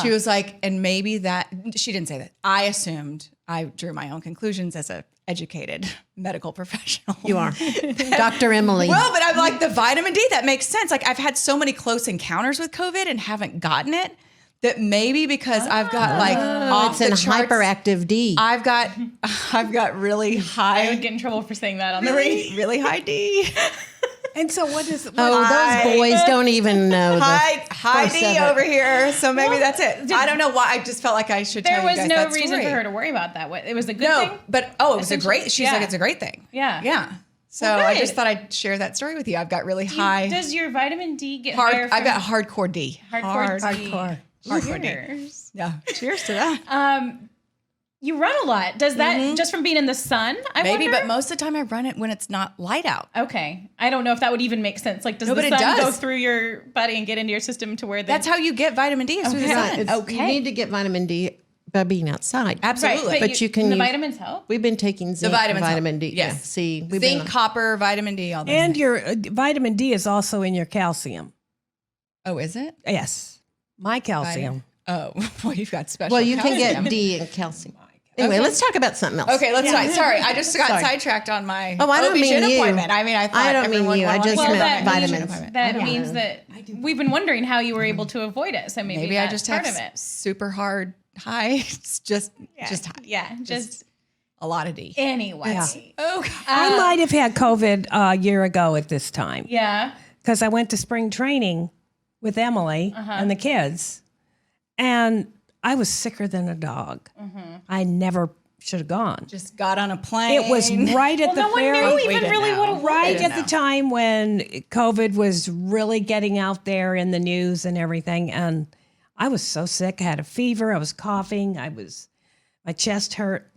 She was like, and maybe that, she didn't say that. I assumed, I drew my own conclusions as a educated medical professional. You are. Dr. Emily. Well, but I'm like, the vitamin D, that makes sense. Like I've had so many close encounters with COVID and haven't gotten it that maybe because I've got like off it's the an charts, hyperactive D. I've got really I would high, get in trouble for saying that on the really high D. And so what is Oh, those boys don't even know. High first D of it. over here. So maybe that's it. I don't know why. I just felt like I should tell There you was guys no that reason story. for her to worry about that. It was a good No, thing. but it was a Essentially, great. She's yeah. like, it's a great thing. Yeah. Yeah. So Well, I good. just thought I'd share that story with you. I've got really high, Does your vitamin D get higher? I've got hardcore D. hardcore D. Hardcore D. Cheers. Yeah. Cheers to that. You run a lot. Does that just from being in the sun? I Maybe, wonder? but most of the time I run it when it's not light out. Okay. I don't know if that would even make sense. Like, does No, the but it sun go does. through your body and get into your system to where That's how you get vitamin D is through the Okay. sun. It's- You need to get vitamin D by being outside. Absolutely. But you can the use- vitamins help. We've been taking zinc vitamins and help. vitamin D. Yes. Yeah. See, we've Zinc, been copper, vitamin D, all those. And things. your vitamin D is also in your calcium. Oh, is it? Yes. My calcium. Oh, well, you've got special. well, you can calcium. get D and calcium. Anyway, let's talk about something else. Okay, let's try. Sorry, I just got Sorry. sidetracked on my Oh, I don't mean OB-GYN you. appointment. I mean, I thought I don't mean everyone you. I wants just to meant know that. vitamins. That means that we've been wondering how you were able to avoid it. So maybe Maybe I that's just part have of it. super hard high. It's just high. Yeah. Just A lot of D. anyway. Oh, I might have had COVID a year ago at this time Yeah. because I went to spring training with Emily and the kids, and I was sicker than a dog. I never should have gone. just got on a plane. It was right at Well, the no one very knew We even didn't really know. what it was. right didn't at the know. time when COVID was really getting out there in the news and everything. And I was so sick. I had a fever. I was coughing. My chest hurt.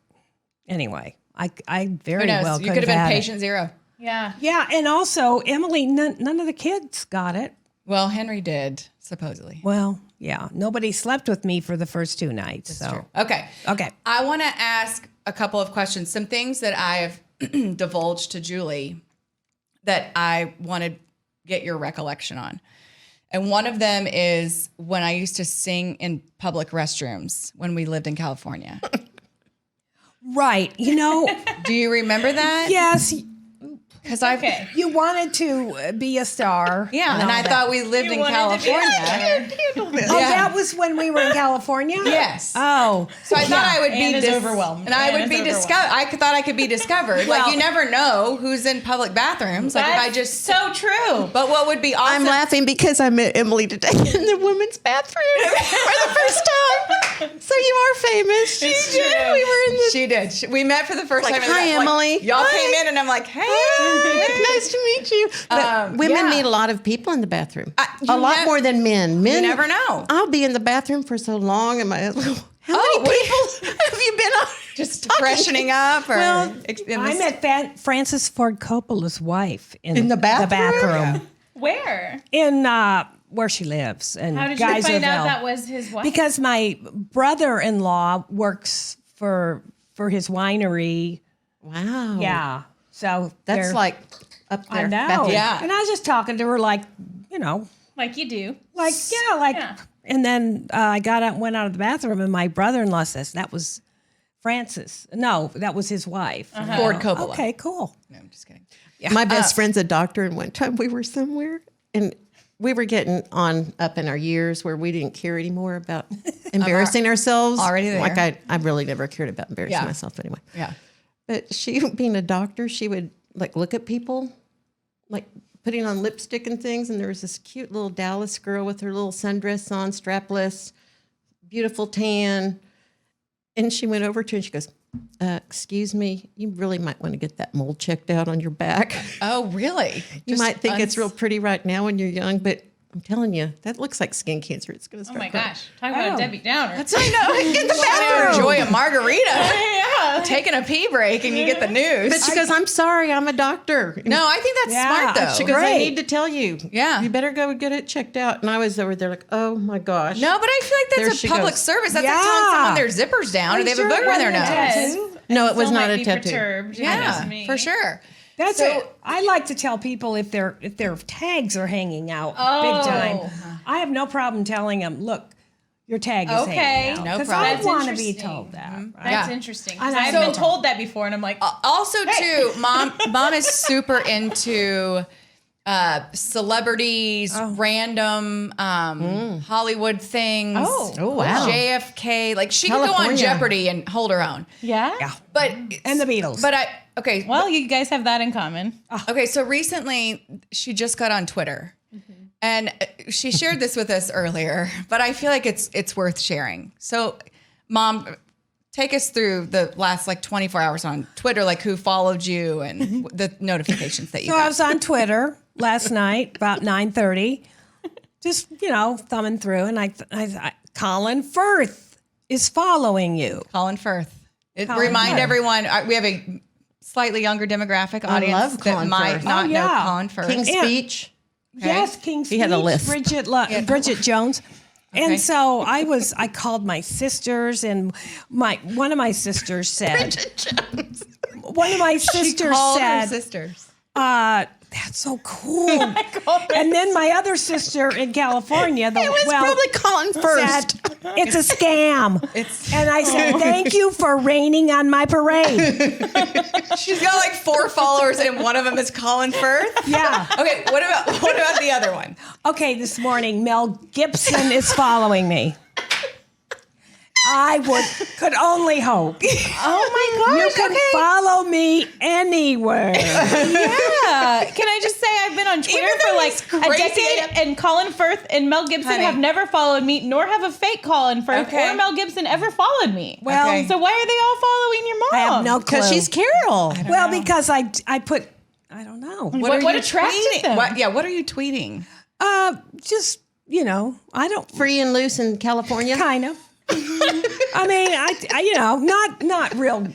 Anyway, I very Who knows? well You could have been had it. patient zero. Yeah. Yeah, and also Emily, none of the kids got it. Well, Henry did supposedly. Well, yeah, nobody slept with me for the first 2 nights. So Okay. okay, I want to ask a couple of questions. Some things that I've divulged to Julie that I want to get your recollection on. And one of them is when I used to sing in public restrooms when we lived in California. right. You know, Do you remember that? yes, Because I've Okay. you wanted to be a star. yeah, and I thought we lived in California. Oh, that was when we were in California. Yes. Oh, So I thought I would be Anna's overwhelmed. and I would Anna's be overwhelmed. discovered. I thought I could be discovered. like you never know who's in public bathrooms. Like if I just. so true. But what would be awesome? I'm laughing because I met Emily today in the women's bathroom for the first time. So you are famous. She did. true. We were in the. She did. We met for the first Like, time. and "Hi, like, Emily." Y'all Hi. came in, and I'm like, hey. Nice to meet you. But women yeah. meet a lot of people in the bathroom. you A lot ne- more than men. Men never know. I'll be in the bathroom for so long, and my husband. How Oh, many people have you been on? Just freshening up, or well, in I this- met Francis Ford Coppola's wife in the bathroom? Where? in where she lives. And How did you find out that was his wife? Because my brother-in-law works for his winery. Wow. Yeah, so That's they're- like up there. I know. Bethany. Yeah. And I was just talking to her like, you know, like you do. like yeah, like. Yeah. And then I went out of the bathroom, and my brother-in-law says that was Francis. No, that was his wife. Ford Coppola. Okay, cool. No, I'm just kidding. My best friend's a doctor, and one time we were somewhere, and we were getting on up in our years where we didn't care anymore about embarrassing ourselves. already there. Like I really never cared about embarrassing Yeah. myself anyway. Yeah. But she, being a doctor, she would like look at people, like putting on lipstick and things. And there was this cute little Dallas girl with her little sundress on, strapless, beautiful tan. And she went over to her and she goes, excuse me, you really might want to get that mole checked out on your back. Oh, really? You might think it's real pretty right now when you're young, but I'm telling you, that looks like skin cancer. It's going to Oh start. my growing. gosh. Talk about a Debbie Downer. So I know. Get the bathroom. Enjoy a margarita. yeah. Taking a pee break and you get the news. But she goes, I'm sorry, I'm a doctor. no, I think that's Yeah. smart though. She goes, I Great. need to tell you. Yeah. You better go get it checked out. And I was over there like, oh my gosh. no, but I feel like There that's she a public goes. service. That's like telling Yeah. someone their zipper's down or they have a booger in their nose. Yes. No, it was Still not might a be tattoo. perturbed. Yeah, for sure. That's So- it. I like to tell people if their tags are hanging out Oh. big time. I have no problem telling them, look, your tag is Okay. hanging out. No 'Cause problem. I That's want to be interesting. told that. Right? That's Yeah. interesting. And 'Cause I I've know. been told that before, and I'm like, Also, too, mom is super into celebrities, random Hollywood things. Oh. wow. JFK. Like she could go on California. Jeopardy and hold her own. yeah? Yeah. But And the Beatles. But okay. Well, you guys have that in common. Okay, so recently she just got on Twitter, and she shared this with us earlier. But I feel like it's worth sharing. So, Mom, take us through the last like 24 hours on Twitter, like who followed you and the notifications that you So I got. was on Twitter last night about 9:30, just thumbing through, and I Colin Firth is following you. Colin Firth. Colin Remind Firth. everyone we have a slightly younger demographic audience love that Colin might Firth. not Oh, know yeah. Colin Firth. King's Yeah. Speech. Yes, King's He had a Speech, list. Bridget Jones. Okay. And so I called my sisters, and one of my sisters said, one of my sisters Called her said, sisters. that's so cool. And then my other sister in California, Probably Colin First. said, it's a scam. And I said, thank you for raining on my parade. She's got like 4 followers, and one of them is Colin Firth. Yeah. Okay, what about the other one? Okay, this morning, Mel Gibson is following me. I could only hope. Oh my You gosh. can follow me anywhere. Yeah. Can I just say I've been on Twitter Even for though like he's a crazy, decade, and Colin Firth and Mel Gibson Honey. have never followed me, nor have a fake Colin Firth Okay. or Mel Gibson ever followed me. Well, Okay. So why are they all following your mom? I have no clue. Because she's Carol. Well, because I put, I don't know. What attracted tweeting? them? What are you tweeting? Just, I don't, Free and loose in California. kind of. I mean, I not real,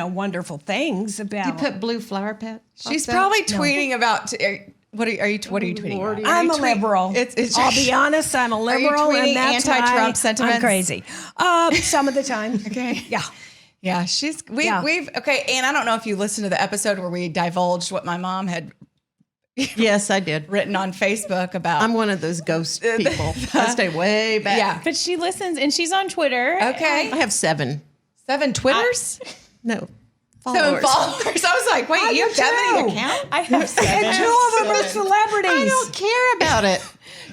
wonderful things about. You put blue flower pat. She's probably tweeting about. What are you tweeting Lordy. about? I'm Are a you tweet- liberal. It's I'll be honest, I'm a you liberal, tweeting and that's anti-Trump why sentiments? I'm crazy. Some of the time. Okay. Yeah. Yeah, Yeah. we've okay, and I don't know if you listened to the episode where we divulged what my mom had Yes, I did. written on Facebook about. I'm one of those ghost people. I stay way back. yeah. But she listens and she's on Twitter. Okay. I have 7. 7 Twitters? No. 7 followers. I was like, wait, you have that many too. accounts? I have 7. And 2 of them are celebrities. I don't care about it.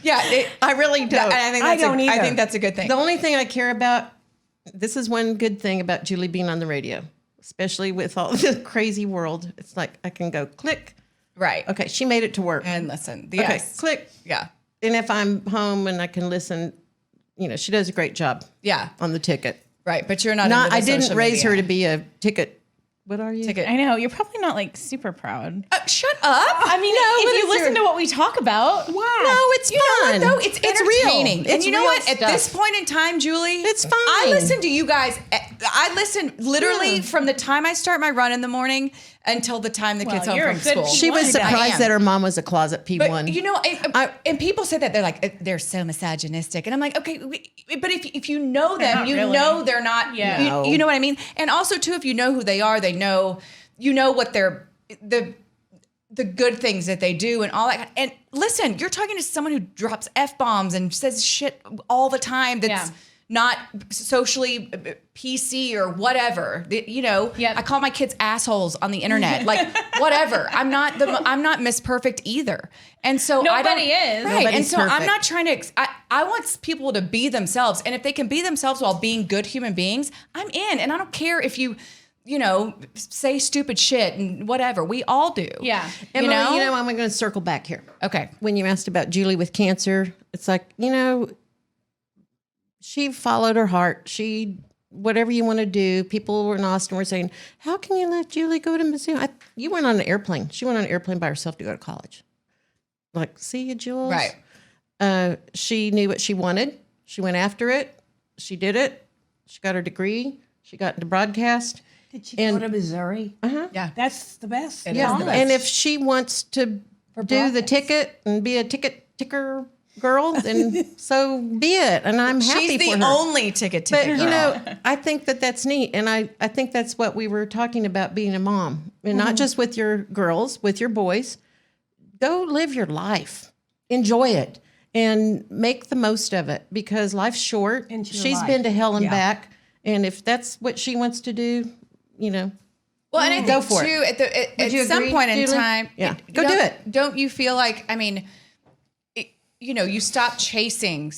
Yeah, I really don't. I think I that's don't I either. think that's a good thing. The only thing I care about, this is one good thing about Julie being on the radio, especially with all the crazy world. It's like I can go click. Right. Okay, she made it to work. And listen. Okay, Yes. click. Yeah. And if I'm home and I can listen, she does a great job Yeah. on the ticket. Right. But you're not. Not, into the I didn't social raise her media. to be a ticket. What are you? Ticket. I know. You're probably not like super proud. Shut up. I mean, what if you is listen your- to what we talk about. No, it's fun. No, it's entertaining. real. And you know real what? At stuff. this point in time, Julie, It's I fine. listen to you guys. I listen literally from the time I start my run in the morning until the time the kids Well, home you're from a good school. She was I surprised am. that her mom was a closet P1. But you know, and people say that they're like they're so misogynistic, and I'm like, okay, but if you know them, not you really. know they're not. Yeah. You, No. you know what I mean. And also too, if you know who they are, they know what they're the good things that they do and all that. And listen, you're talking to someone who drops F-bombs and says shit all the time that's Yeah. not socially PC or whatever. Yep. I call my kids assholes on the internet. Like whatever. I'm not Miss Perfect either. And so Nobody I don't, is. right. And Nobody's so I'm perfect. not trying to. I want people to be themselves, and if they can be themselves while being good human beings, I'm in. And I don't care if you say stupid shit and whatever. We all do. Yeah. Emily, I'm going to circle back here. Okay. When you asked about Julie with cancer, it's like, she followed her heart. Whatever you want to do. People in Austin were saying, how can you let Julie go to Mizzou? You went on an airplane. She went on an airplane by herself to go to college. Like, see you, Jules? Right. She knew what she wanted. She went after it. She did it. She got her degree. She got into broadcast. Did she go to Missouri? Yeah. That's the best. It is Yeah, the best. and if she wants to do the ticket and be a ticket ticker girl, then so be it. And I'm happy She's the for her. only ticket But girl. you know, I think that that's neat, and I think that's what we were talking about being a mom, and not just with your girls, with your boys. Go live your life, enjoy it, and make the most of it because life's short. Into your She's life. been to hell and Yeah. back, and if that's what she wants to do, you know. Well, and I Go think for it. too, at you some agree, point in Julie? time, Yeah. you Go do don't- it. Don't you feel like, I mean, you stop chasing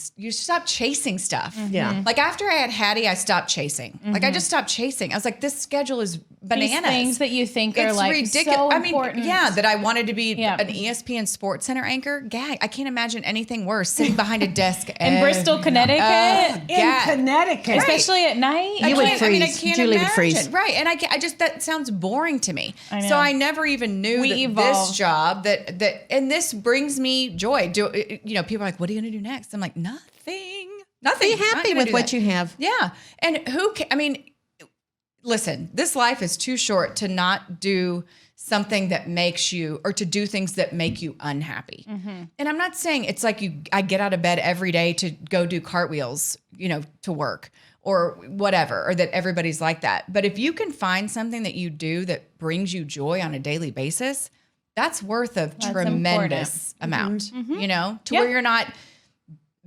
stuff. Yeah. Like after I had Hattie, I stopped chasing. Like I just stopped chasing. I was like, this schedule is bananas. These things that you think are It's like ridiculous. so I mean, important. yeah, that I wanted to be Yeah. an ESPN Sports Center anchor. Gag. I can't imagine anything worse. Sitting behind a desk in Bristol, Connecticut, In Yeah. Connecticut. especially at night. You would I mean, I freeze. can't Julie would imagine. freeze. Right. And I just, that sounds boring to me. I know. So I never even knew We that evolve. this job and this brings me joy. People are like, what are you going to do next? I'm like, nothing. Nothing. Be happy with what you have. Yeah. And listen, this life is too short to not do something that makes you, or to do things that make you unhappy. And I'm not saying it's like I get out of bed every day to go do cartwheels, to work or whatever, or that everybody's like that. But if you can find something that you do that brings you joy on a daily basis, that's worth a tremendous amount, to where you're not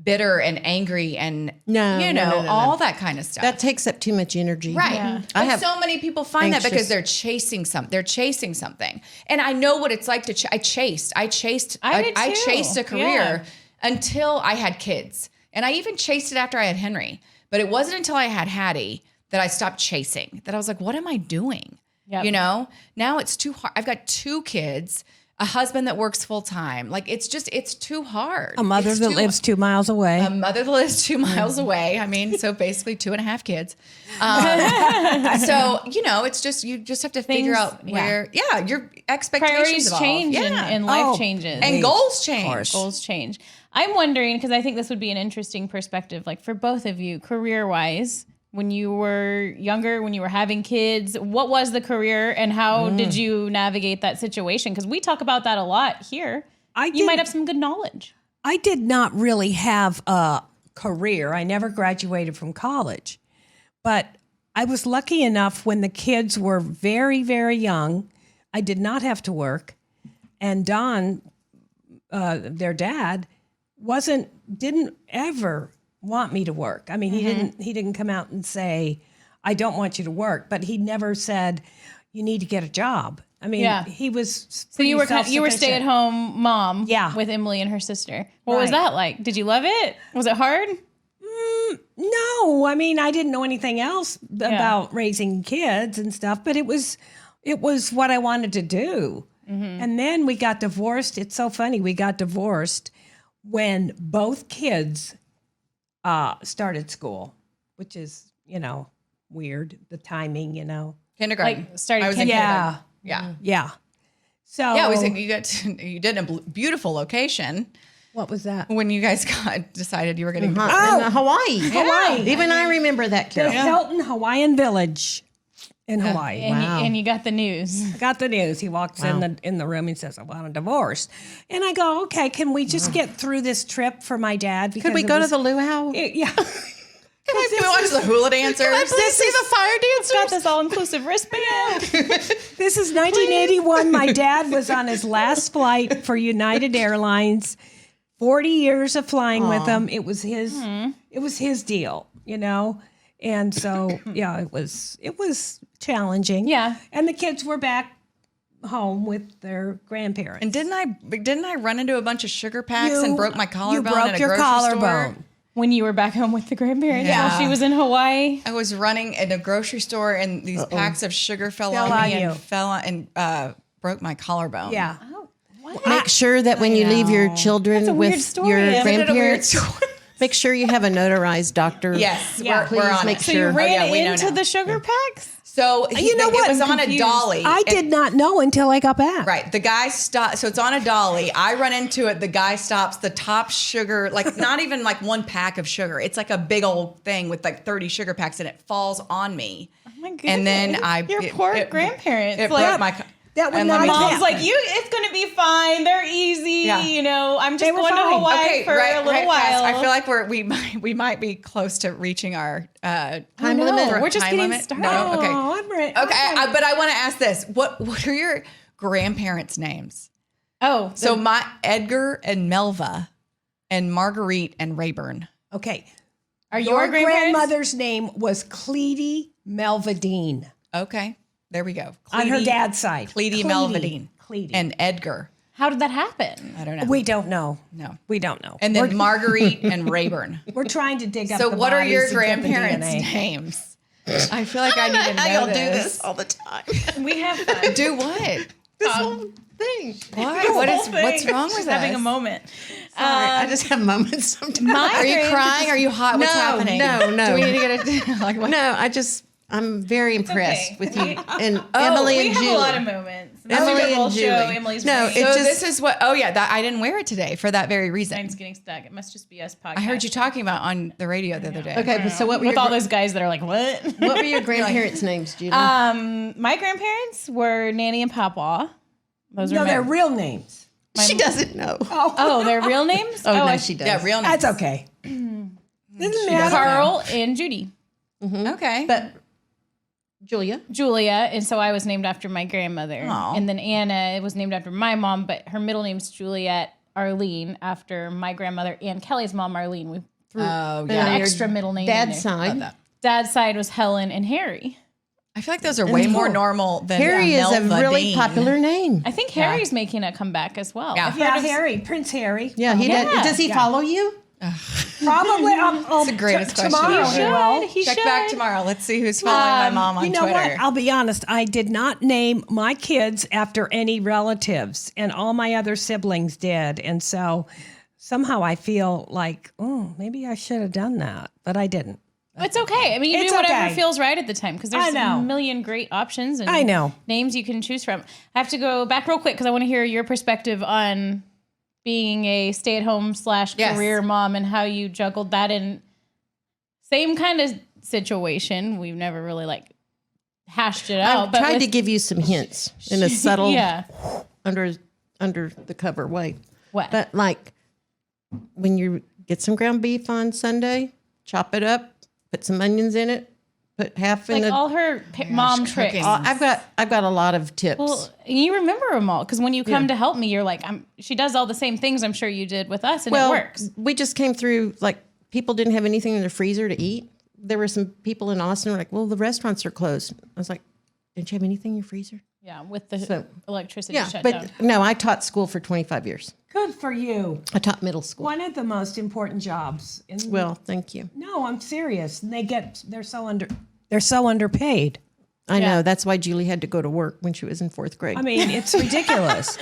bitter and angry and No. all that kind of stuff. That takes up too much energy. Right. Yeah. But so many people find that because anxious- they're chasing something. They're chasing something. And I know what it's like to I chased I did I too. chased a career Yeah. until I had kids. And I even chased it after I had Henry. But it wasn't until I had Hattie that I stopped chasing. That I was like, what am I doing? Yep. Now it's too hard. I've got 2 kids, a husband that works full time. Like it's too hard. A mother It's that too- lives 2 miles away. a mother that lives 2 miles away. I mean, so basically 2.5 kids. So, it's just, you just have to figure Things- out where, your expectations Priorities evolve. change Yeah. and life Oh, changes. And goals change. Goals change. I'm wondering, because I think this would be an interesting perspective, like for both of you, career wise, when you were younger, when you were having kids, what was the career and how did you navigate that situation? Because we talk about that a lot here. You might have some good knowledge. I did not really have a career. I never graduated from college. But I was lucky enough when the kids were very, very young, I did not have to work. And Don, their dad, didn't ever want me to work. I mean, he didn't come out and say, I don't want you to work, but he never said, you need to get a job. I mean, Yeah. he was So you were self-sufficient. stay at home mom, Yeah. with Emily and her sister. What was Right. that like? Did you love it? Was it hard? No, I mean, I didn't know anything else about raising kids and stuff, but it was what I wanted to do. And then we got divorced. It's so funny. We got divorced when both kids started school, which is, weird, the timing, Kindergarten. Like, started I was in kindergarten. kindergarten. Yeah. So Yeah. You did a beautiful location what was that? when you guys decided you were getting In Hawaii. Hawaii. Even I remember that, The Carol. Hilton Hawaiian Village in Hawaii. And you got the news. I got the news. He walks in the room and says, I want a divorce. And I go, okay, can we just get through this trip for my dad? Because Could we go to the luau? yeah. Can we watch the hula dancers? This is the fire dancers. Got this all-inclusive wristband. This is 1981. My dad was on his last flight for United Airlines. 40 years of flying with him. It was his deal, And so, yeah, it was challenging. Yeah. And the kids were back home with their grandparents. And didn't I run into a bunch of sugar packs and broke my collarbone You broke at a your grocery collarbone. store? When you were back home with the grandparents Yeah. while she was in Hawaii. I was running in a grocery store and these packs of sugar fell Fell on on me you. and broke my collarbone. Yeah. Make sure that when you leave your children a weird with story. your Isn't it a weird grandparents, story? make sure you have a notarized doctor. Yes, Yeah. we're on Please make it. So sure. you ran we know into now. the sugar packs? So You know what? It was I'm on confused. a dolly. I did not know until I got back. Right. The guy stops. So it's on a dolly. I run into it. The guy stops. The top sugar, like not even like one pack of sugar. It's like a big old thing with like 30 sugar packs, and it falls on me. Oh my goodness. And then Your poor grandparents. It like, broke my. That would and not let me have tell Mom's you- like, it's gonna be fine. They're easy. Yeah. You know, I'm just They were going to fine. Hawaii for a little while. I feel like we might be close to reaching our Time no, limit. we're just time getting limit. started. No, okay. Oh, I'm ready. Okay, but I want to ask this: what are your grandparents' names? Oh, So my Edgar and Melva, and Marguerite and Rayburn. Okay. are Your your grandparents? grandmother's name was Cleety Melvadine Okay, there we go. on her Cleety- dad's side. Cleety Melvadine Cleety. and Edgar. How did that happen? I don't know. We don't know. No. We don't know. And then Marguerite and Rayburn. We're trying to dig up So the what are your bodies and get the grandparents' DNA. names? I feel like I need to know Y'all do this. this all the time. We have fun. Do what? This whole thing. Why? What's wrong with She's us? having a moment. I just have moments sometimes. Are you crying? Are you hot? What's No, happening? no. Do we need to get a like what? No, I'm very impressed okay. with you and Oh, Emily We and have Julie. a lot of moments. Emily Super and Bowl Julie. show. Emily's No, wearing. it So just- this is what. Oh yeah, that I didn't wear it today for that very reason. Mine's getting stuck. It must just be us podcast. I heard you talking about on the radio the other day. Okay, but so what were with your, all those guys that are like, what? what were your grandparents' names, Julie? My grandparents were Nanny and Papa. Those No, were they're my, real names. she doesn't know. oh, their real names? Oh, no, I- she does. Yeah, real names. That's okay. Doesn't matter. Carl and Judy. Okay. But Julia, Julia, and so I was named after my grandmother. Aw. And then Anna was named after my mom, but her middle name's Juliet Arlene after my grandmother and Kelly's mom, Arlene. We threw Oh an yeah. your extra middle name in dad's there. side. Dad's side was Helen and Harry. I feel like those are way more normal than Harry is a Melva really Dean. popular name. I think Harry's making a comeback as well. Yeah. I've heard Yeah, of- Harry, Prince Harry. Yeah, he Yeah. does. Does he follow you? Probably. That's the greatest question. Tomorrow He he should. will. He Check should. back tomorrow. Let's see who's following my mom on You know Twitter. what? I'll be honest. I did not name my kids after any relatives, and all my other siblings did. And so somehow I feel like, oh, maybe I should have done that, but I didn't. It's okay. I mean, you It's do whatever okay. feels right at the time because I there's know. a million great options and I know. names you can choose from. I have to go back real quick because I want to hear your perspective on being a stay-at-home / Yes. career mom and how you juggled that in same kind of situation. We've never really like hashed it out. I but tried with- to give you some hints in a subtle, yeah. under the cover way. What? But like when you get some ground beef on Sunday, chop it up, put some onions in it, put half in like the. all her mom tricks. cooking. I've got a lot of tips. Well, and you remember them all because when you come to help me, you're like, she does all the same things I'm sure you did with us, and it works. we just came through, like, people didn't have anything in their freezer to eat. There were some people in Austin who were like, well, the restaurants are closed. I was like, didn't you have anything in your freezer? Yeah, with the So- electricity Yeah, shut but down. no, I taught school for 25 years. Good for you. I taught middle school. One of the most important jobs. Well, thank you. No, I'm serious. And they're so underpaid. I know. That's why Julie had to go to work when she was in 4th grade. I mean, it's ridiculous.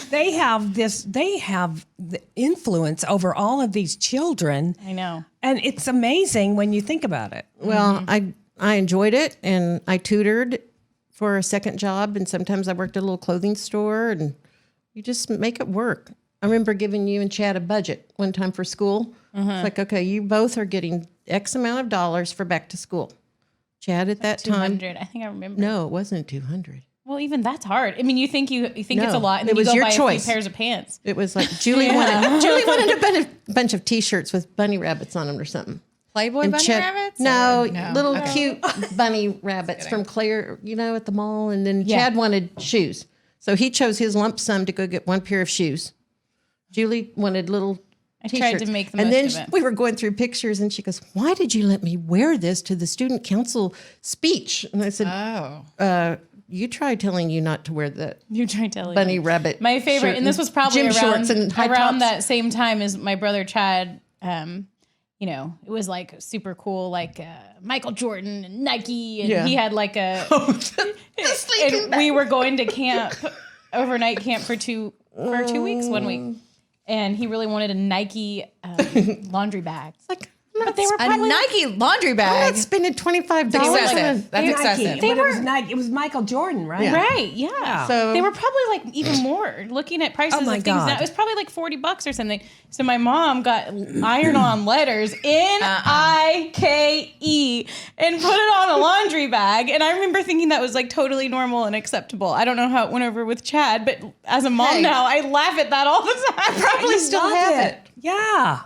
They have the influence over all of these children. I know. And it's amazing when you think about it. Well, I enjoyed it, and I tutored for a second job, and sometimes I worked at a little clothing store, and you just make it work. I remember giving you and Chad a budget one time for school. It's like, okay, you both are getting X amount of dollars for back to school. Chad at that time, 200. I think I remember. no, it wasn't 200. Well, even that's hard. I mean, you think it's a No, lot, and it then you was go your buy choice. a few pairs of pants. It was like Julie wanted a bunch of T-shirts with bunny rabbits on them or something. Playboy And bunny Chad- rabbits? No, Or- little Okay. cute bunny rabbits from Claire, at the mall. And then Yeah. Chad wanted shoes. So he chose his lump sum to go get one pair of shoes. Julie wanted little I T-shirts. tried to make the and most then of it. we were going through pictures and she goes, why did you let me wear this to the student council speech? And I said, Oh. you tried telling you not to wear that You tried telling bunny me. rabbit. My favorite, shirt and this was probably gym around shorts and high around tops. that same time as my brother Chad. It was like super cool, like Michael Jordan and Nike, and Yeah. he had like a. and we were going to camp, overnight camp for 2 weeks, 1 week, and he really wanted a Nike laundry bag. Like, But they were A probably Nike laundry I'm bag. not spending $25. Excessive. That's Nike. excessive. But it was Nike. It was Michael Jordan, right? Yeah. right. Yeah. So- they were probably like even more. Looking at prices Oh my of things now, God. it was probably like $40 or something. So my mom got iron-on letters NIKE and put it on a laundry bag. And I remember thinking that was like totally normal and acceptable. I don't know how it went over with Chad, but as a mom Hey. now, I laugh at that all the time. Probably still Love have it. Yeah.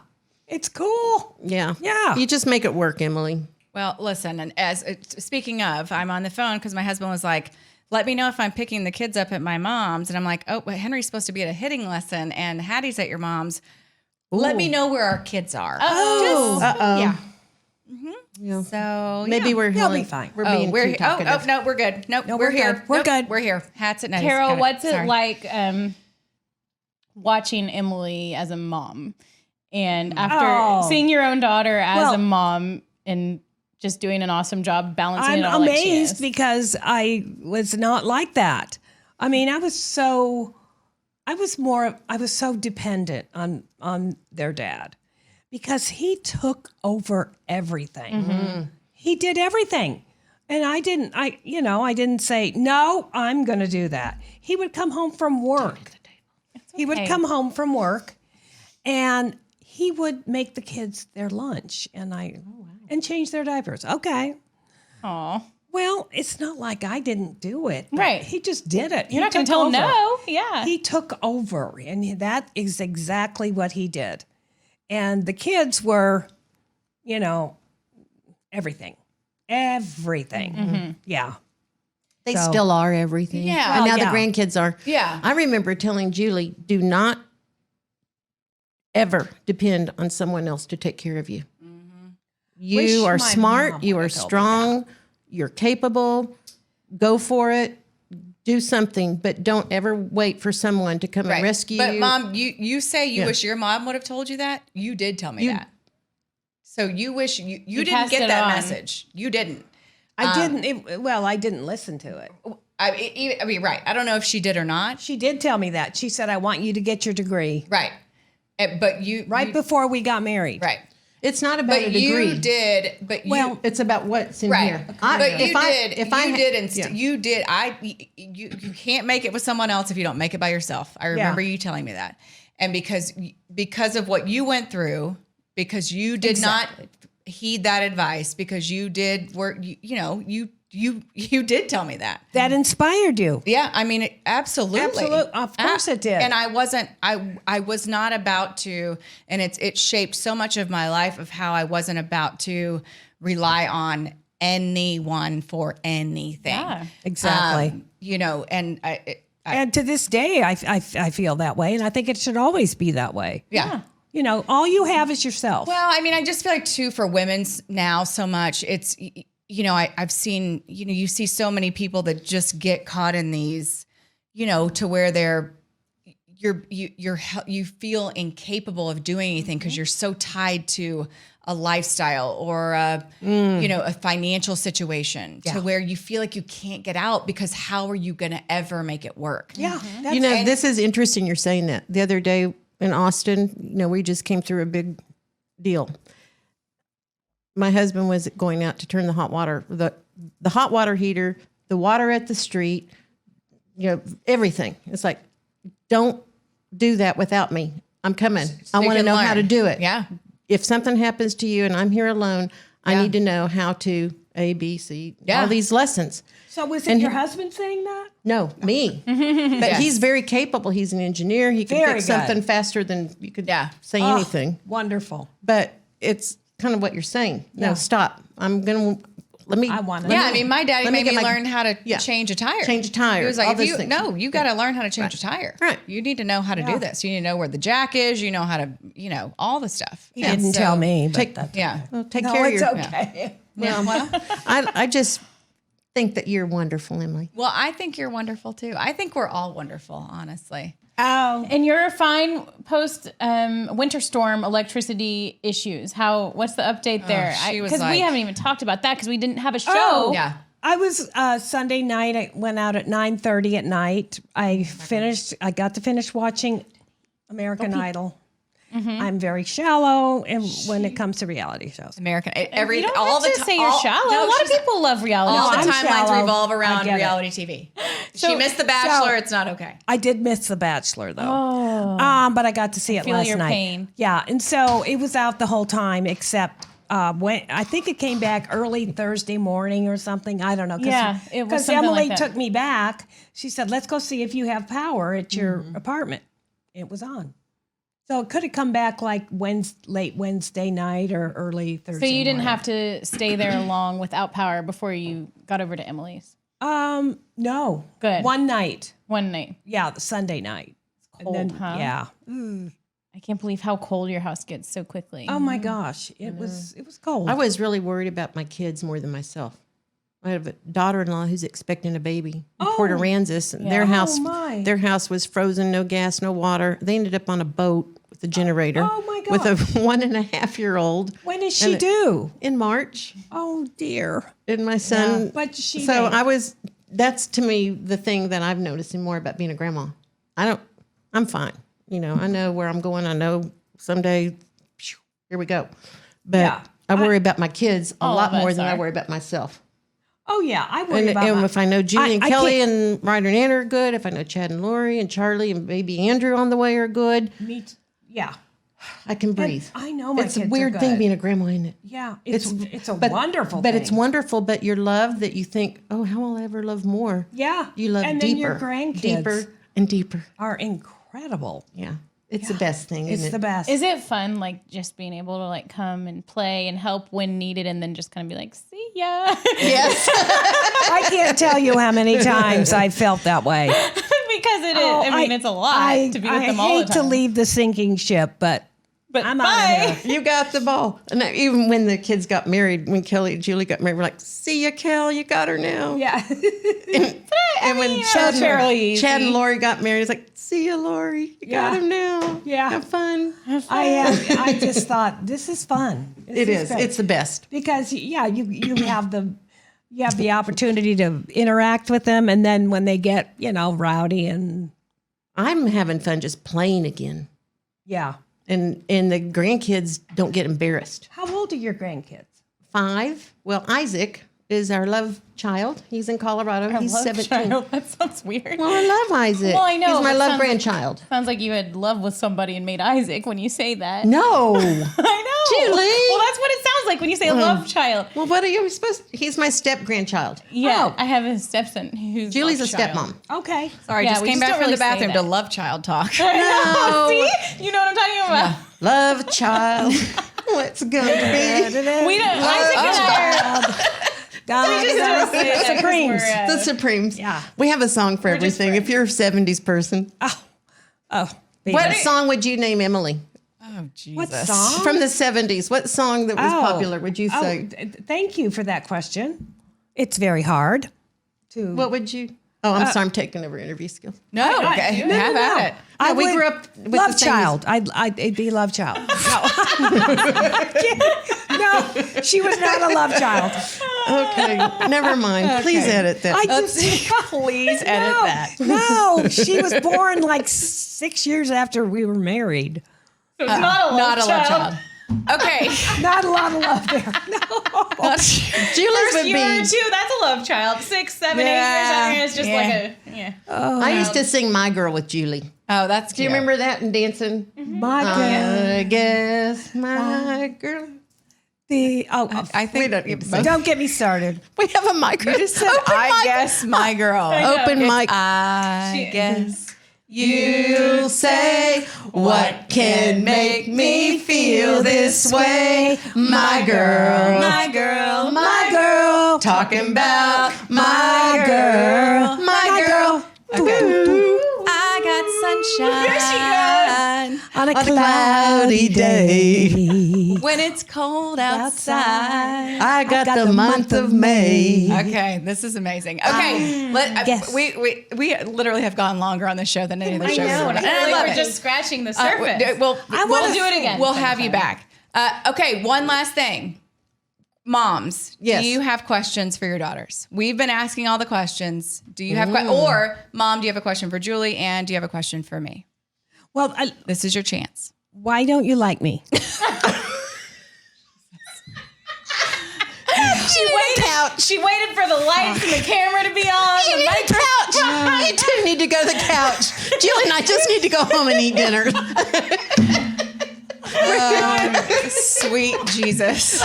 It's cool. Yeah. Yeah. You just make it work, Emily. Well, listen, and as speaking of, I'm on the phone because my husband was like, let me know if I'm picking the kids up at my mom's. And I'm like, oh, but Henry's supposed to be at a hitting lesson and Hattie's at your mom's. Let me know where our kids are. Oh. Uh-oh. Yeah. Yeah. So Maybe yeah. we're They'll be healing. fine. We're Oh, being we're too talkative. no, we're good. Nope, No, we're we're here. good. We're Nope, good. We're here. Hats at night. Carol, what's it like watching Emily as a mom? And after seeing your own daughter as a mom and just doing an awesome job balancing it I'm all like she amazed is. because I was not like that. I mean, I was so dependent on their dad because he took over everything. He did everything. And I didn't say, no, I'm going to do that. He would come home from work. He would come home from work and he would make the kids their lunch and and change their diapers. Okay. Aw. Well, it's not like I didn't do it. but Right. He just did it. You're not going to tell him no. Yeah. He took over, and that is exactly what he did. And the kids were, everything. Everything. Yeah. They So- still are everything. Yeah. And now Yeah. the grandkids are. Yeah. I remember telling Julie, do not ever depend on someone else to take care of you. You Wish are my smart. mom You would are have told me strong. You're capable. Go for it. Do something, but don't ever wait for someone to come and rescue But you. Mom, you say you Yeah. wish your mom would have told you that. You did tell me that. So you wish you didn't passed get it that on. message. You didn't. I didn't listen to it. I mean, right. I don't know if she did or not. She did tell me that. She said, I want you to get your degree Right. But you before we got married. right. It's not about a But degree. you did. But Well, It's about what's in right. here. But you did. If I you had- did. And yeah. you did. You can't make it with someone else if you don't make it by yourself. I remember you telling me that. And because of what you went through, because you did not heed that advice, because you did work. You did tell me that. that inspired you. Yeah, I mean, absolutely. Of course it did. And I wasn't, I was not about to, and it shaped so much of my life of how I wasn't about to rely on anyone for anything. Yeah. Exactly. And And to this day, I feel that way. And I think it should always be that way. yeah. All you have is yourself. Well, I mean, I just feel like too, for women's now so much, it's, I've seen, you see so many people that just get caught in these, to where you feel incapable of doing anything because you're so tied to a lifestyle or a financial situation to where you feel like you can't get out because how are you going to ever make it work? yeah. This is interesting you're saying that. The other day in Austin, we just came through a big deal. My husband was going out to turn the hot water heater, the water at the street, everything. It's like, don't do that without me. I'm coming. I you want to can know how to learn. do it. Yeah. If something happens to you and I'm here alone, I need to know how to A, B, C, all these lessons. So was it your husband saying that? No, me. But he's very capable. He's an engineer. He can Very fix good. something faster than you could say Oh, anything. Wonderful. But it's kind of what you're saying. No, stop. I want to. Yeah, I mean, my daddy let me made me get my- learn how to Yeah. change a tire. Change a tire, He was like, all if those you things. you got to learn how to change a tire. Right. You need to know how to do this. You need to know where the jack is. You know how to, all the stuff. He didn't tell me. But Take, Yeah. well, take no, care of it's your. okay. Well, I just think that you're wonderful, Emily. well, I think you're wonderful too. I think we're all wonderful, honestly. Oh, And you're fine post winter storm electricity issues. What's the update there? she was Because we like- haven't even talked about that because we didn't have a show. Oh. Yeah. I was Sunday night. I went out at 9:30 at night. I got to finish watching American Idol. I'm very shallow, and when it comes to reality shows, American, You every don't all have the to say you're shallow. no, a lot of she's- people love reality. all the I'm timelines shallow. revolve I around get it. reality TV. She missed The Bachelor. It's not okay. I did miss The Bachelor though. Oh. But I got to see it feel last your night. pain. Yeah, and so it was out the whole time except when I think it came back early Thursday morning or something. I don't know. Yeah, it was because something Emily like that. took me back. She said, "Let's go see if you have power at your apartment." It was on, so it could have come back like late Wednesday night or early So Thursday. you didn't morning. have to stay there long without power before you got over to Emily's No. Good. One night. one night. Yeah, the Sunday night. cold, and then, huh? Yeah. I can't believe how cold your house gets so quickly. Oh my gosh, it was cold. I was really worried about my kids more than myself. I have a daughter-in-law who's expecting a baby in Port Aransas, and their house, my. their house was frozen, no gas, no water. They ended up on a boat with a generator. Oh, my With a 1.5-year-old When is she due? in March, Oh dear. and my son. But she So made- I was. That's to me the thing that I've noticed more about being a grandma. I'm fine. You know, I know where I'm going. I know someday, phew, here we go. But Yeah. I worry about my kids a All lot of us more than I are. worry about myself. Oh yeah, I worry And, about and my- if I know Julie and I Kelly can't- and Ryder and Anna are good, if I know Chad and Lori and Charlie and baby Andrew on the way are good, yeah. I can breathe. I know my It's a kids are weird thing good. being a grandma, isn't it? Yeah, it's a but- wonderful But thing. it's wonderful. But your love that you think, oh, how will I ever love more? Yeah. You love and deeper, then your grandkids deeper and deeper. are incredible. Yeah, it's the best thing. It's isn't the it? best. Is it fun, like just being able to like come and play and help when needed, and then just kind of be like, "See ya," Yes. I can't tell you how many times I felt that way. because it is. I mean, it's a lot to be with them all the I hate to time. leave the sinking ship, but I'm out bye. of here. You got the ball. And even when the kids got married, when Kelly and Julie got married, we're like, see ya, Kel, you got her now. Yeah. And when it's fairly easy. Chad and Lori got married, it's like, see ya, Lori, you got Yeah. him now. Yeah. Have fun. I just thought this is fun. It is. great. It's the best. Because you have the opportunity to interact with them, and then when they get rowdy and I'm having fun just playing again. yeah. And the grandkids don't get embarrassed. How old are your grandkids? 5. Well, Isaac is our love child. He's in Colorado. He's Love 17. child. That sounds weird. Well, I love Isaac. Well, I know, He's my but love sounds like- grandchild. Sounds like you had love with somebody and made Isaac when you say that. No. I know. Julie. Well, that's what it sounds like when you say a love child. Well, what are you supposed to? He's my step grandchild. Yeah, Oh. I have a stepson who's Julie's a love child. stepmom. Okay. Sorry, Yeah, just we came just back don't from really the bathroom say to that. love child talk. No. See, you know what I'm talking about. Love child. What's going to be? We don't. Isaac and I are. The Supremes. The Supremes. Yeah. We have a song for just everything. If you're a 70s person, Oh, what song would you name Emily? Oh, Jesus. what song? From the 70s. What song that was Oh. popular would you say? Thank you for that question. It's very hard to. What would you? Oh, I'm sorry. I'm taking over interview skills. No, okay. Have at it. Yeah, we would- grew up with Love the same Child. It'd be Love Child. No, she was not a love child. Okay, never mind. Please edit that. I just Please edit no, that. No, she was born like 6 years after we were married. It's not a love Not a love child. child. Okay. Not a lot of love there. Julie's would Year or be. two, that's a love child. 6, 7, 8 years Yeah. on here is just Yeah. like a yeah. I used to sing My Girl with Julie. Oh, that's Do you remember that in dancing? My God. I guess my girl. I think We don't need to sing. Don't get me started. We have a mic. you just said, I guess my girl. Open mic. I guess You'll say, what can make me feel this way? My girl, my girl, my girl, talking about my girl, my girl. Ooh. I got sunshine. Here she goes. On a cloudy day. When it's cold outside. I got the month of May. Okay, this is amazing. Okay, Yes. we literally have gone longer on this show than any of the I shows. know, and I And feel I like love we're it. just scratching the surface. We'll do it again We'll have you back. Okay, one last thing. Moms, Yes. do you have questions for your daughters? We've been asking all the questions. Do you have or Mom, do you have a question for Julie? And do you have a question for me? Well, This is your chance. Why don't you like me? She waited for the lights and the camera to be on. You need the couch. You two need to go to the couch. Julie and I just need to go home and eat dinner. Sweet Jesus.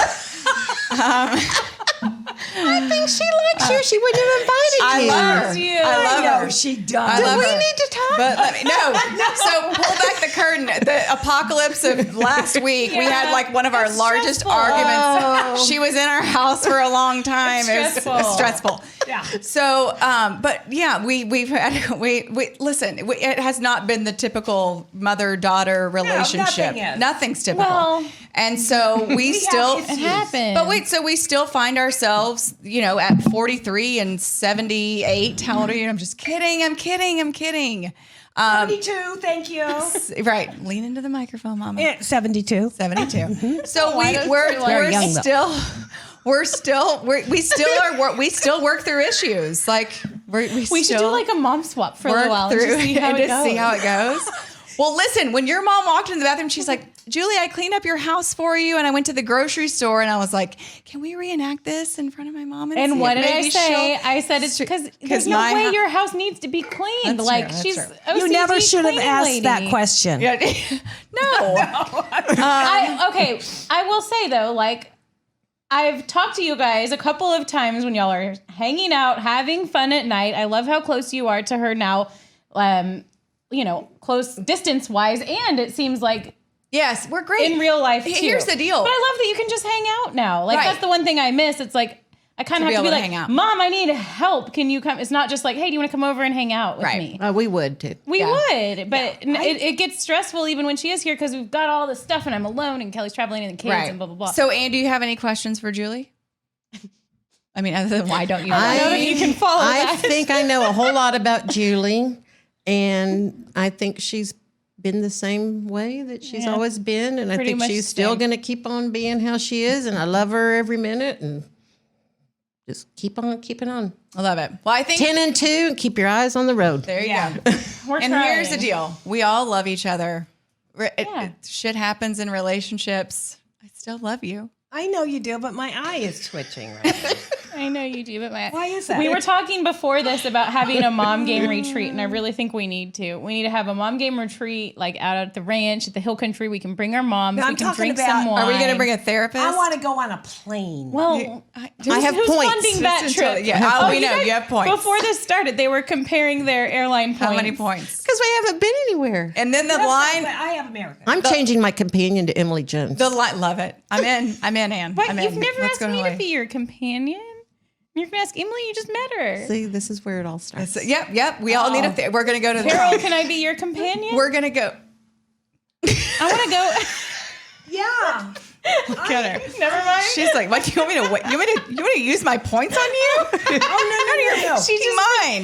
I think she likes you. She wouldn't have invited I you. love her. you. I love I know her. she does. I love We her. need to talk. But let me, no. So pull back the curtain. The apocalypse of last week, we had like one of our largest stressful. arguments. She was in our house for a long time. It's It was stressful. stressful. Yeah. So, but yeah, we've had we listen. It has not been the typical mother-daughter relationship. nothing is. Nothing's typical. Well, and so we still. issues. it happened. But wait, so we still find ourselves, at 43 and 78. How old are you? I'm just kidding. I'm kidding. 72, thank you. Right. Lean into the microphone, Mama. Yeah, 72. 72. So Very we're young, though. we still work through issues. Like we we should do still like a mom swap for a work little while and through just see how it goes. see how it goes. Well, listen, when your mom walked into the bathroom, she's like, Julie, I cleaned up your house for you. And I went to the grocery store and I was like, can we reenact this in front of my mom? And see what if did I maybe say? she'll-" I said it's because there's no my way hou- your house needs to be cleaned. That's Like true, that's she's true. You OCD never should have cleaning asked lady. that question. Yeah. No. I will say though, like I've talked to you guys a couple of times when y'all are hanging out, having fun at night. I love how close you are to her now, close distance wise, and it seems like Yes, we're great. in real life too. Here's the deal. But I love that you can just hang out now. Like Right. that's the one thing I miss. It's like I kind of be have to be able to like, hang out. Mom, I need help. Can you come? It's not just like, hey, do you want to come over and hang out with Right. me? We would too. We Yeah. would, but it gets stressful even when she is here because we've got all this stuff and I'm alone and Kelly's traveling and the kids and blah blah blah. So, Anne, do you have any questions for Julie? I mean, other than why don't you? I- I know that you can follow I that. think I know a whole lot about Julie, and I think she's been the same way that she's Yeah. always been, and I Pretty think much she's the still same. going to keep on being how she is, and I love her every minute, and just keep on keeping on. I love it. Well, I think 10 and 2, and keep your eyes on the road. there you Yeah. go. We're And trying. here's the deal: we all love each other. Yeah. Shit happens in relationships. I still love you. I know you do, but my eye is twitching right now. I know you do, but Why is that? we were talking before this about having a mom game retreat, and I really think we need to. We need to have a mom game retreat, like out at the ranch at the Hill Country. We can bring our moms. No, we I'm can talking drink about- some wine. Are we going to bring a therapist? I want to go on a plane. Well, I have who's points. funding that Just trip? until- yeah. Oh, we know. guys- You have points. Before this started, they were comparing their airline points. How many points? Because we haven't been anywhere. And then the line. I have America. I'm changing my companion to Emily Jones. The line. Love it. I'm in, Anne. But I'm you've in. never Let's asked go me to Hawaii. be your companion. You're gonna ask Emily. You just met her. See, this is where it all starts. So, yep. We all need a. We're going to go to the. Carol, can I be your companion? We're going to go. I want to go. Yeah. Get her. Never mind. She's like, what? You want me to? You want to use my points on you? Oh, no. She's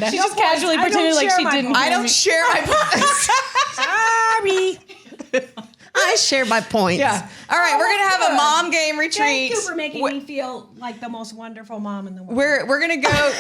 mind. She just casually I don't pretended like share she my didn't. points. I don't share my points. Sorry. I share my points. Yeah. All right, we're gonna have a mom game retreat. Thank you for making me feel like the most wonderful mom in the world. We're gonna go.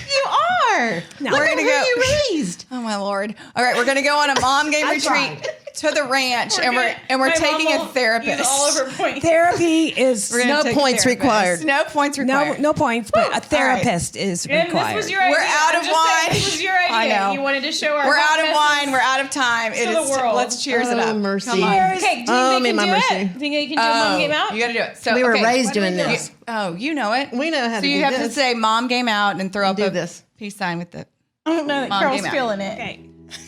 You are. No. Look We're at gonna who go- you raised. Oh my lord! All right, we're gonna go on a mom game I retreat tried. to the ranch, and we're My taking mom a will therapist. use all of her points. Therapy is We're gonna No take a points therapist. required. No points required. no points, but a therapist is And required. this was your idea. We're out I'm of just saying, wine. This was your idea. I know. You wanted to show our. We're hot out of messes. wine. We're out of time. It the is. world. Let's cheers it Oh, up. mercy. Come on. Cheers. Okay, do you Oh, think may you my can do mercy. it? Think you can do a mom game out? You gotta do it. So We were okay. raised do we doing do? this. Oh, you know it. We know how So to you do have this. to say "mom game out" and throw up Do a this. peace sign with the I don't know that Mom Carol's game out. feeling it. Okay.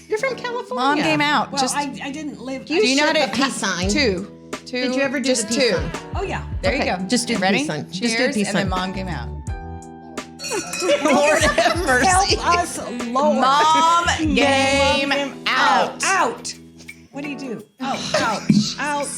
You're from California. mom game out. Well, Just I didn't live. You do you know how said to the peace sign. Two. Did you ever do just the peace two? sign? Oh, yeah. There Okay, you go. just do the Ready? peace sign. Just do the Cheers, peace and then sign. mom game out. Lord have mercy. Help us, Lord. Mom game out. Out. What do you do? Out. Out. Out.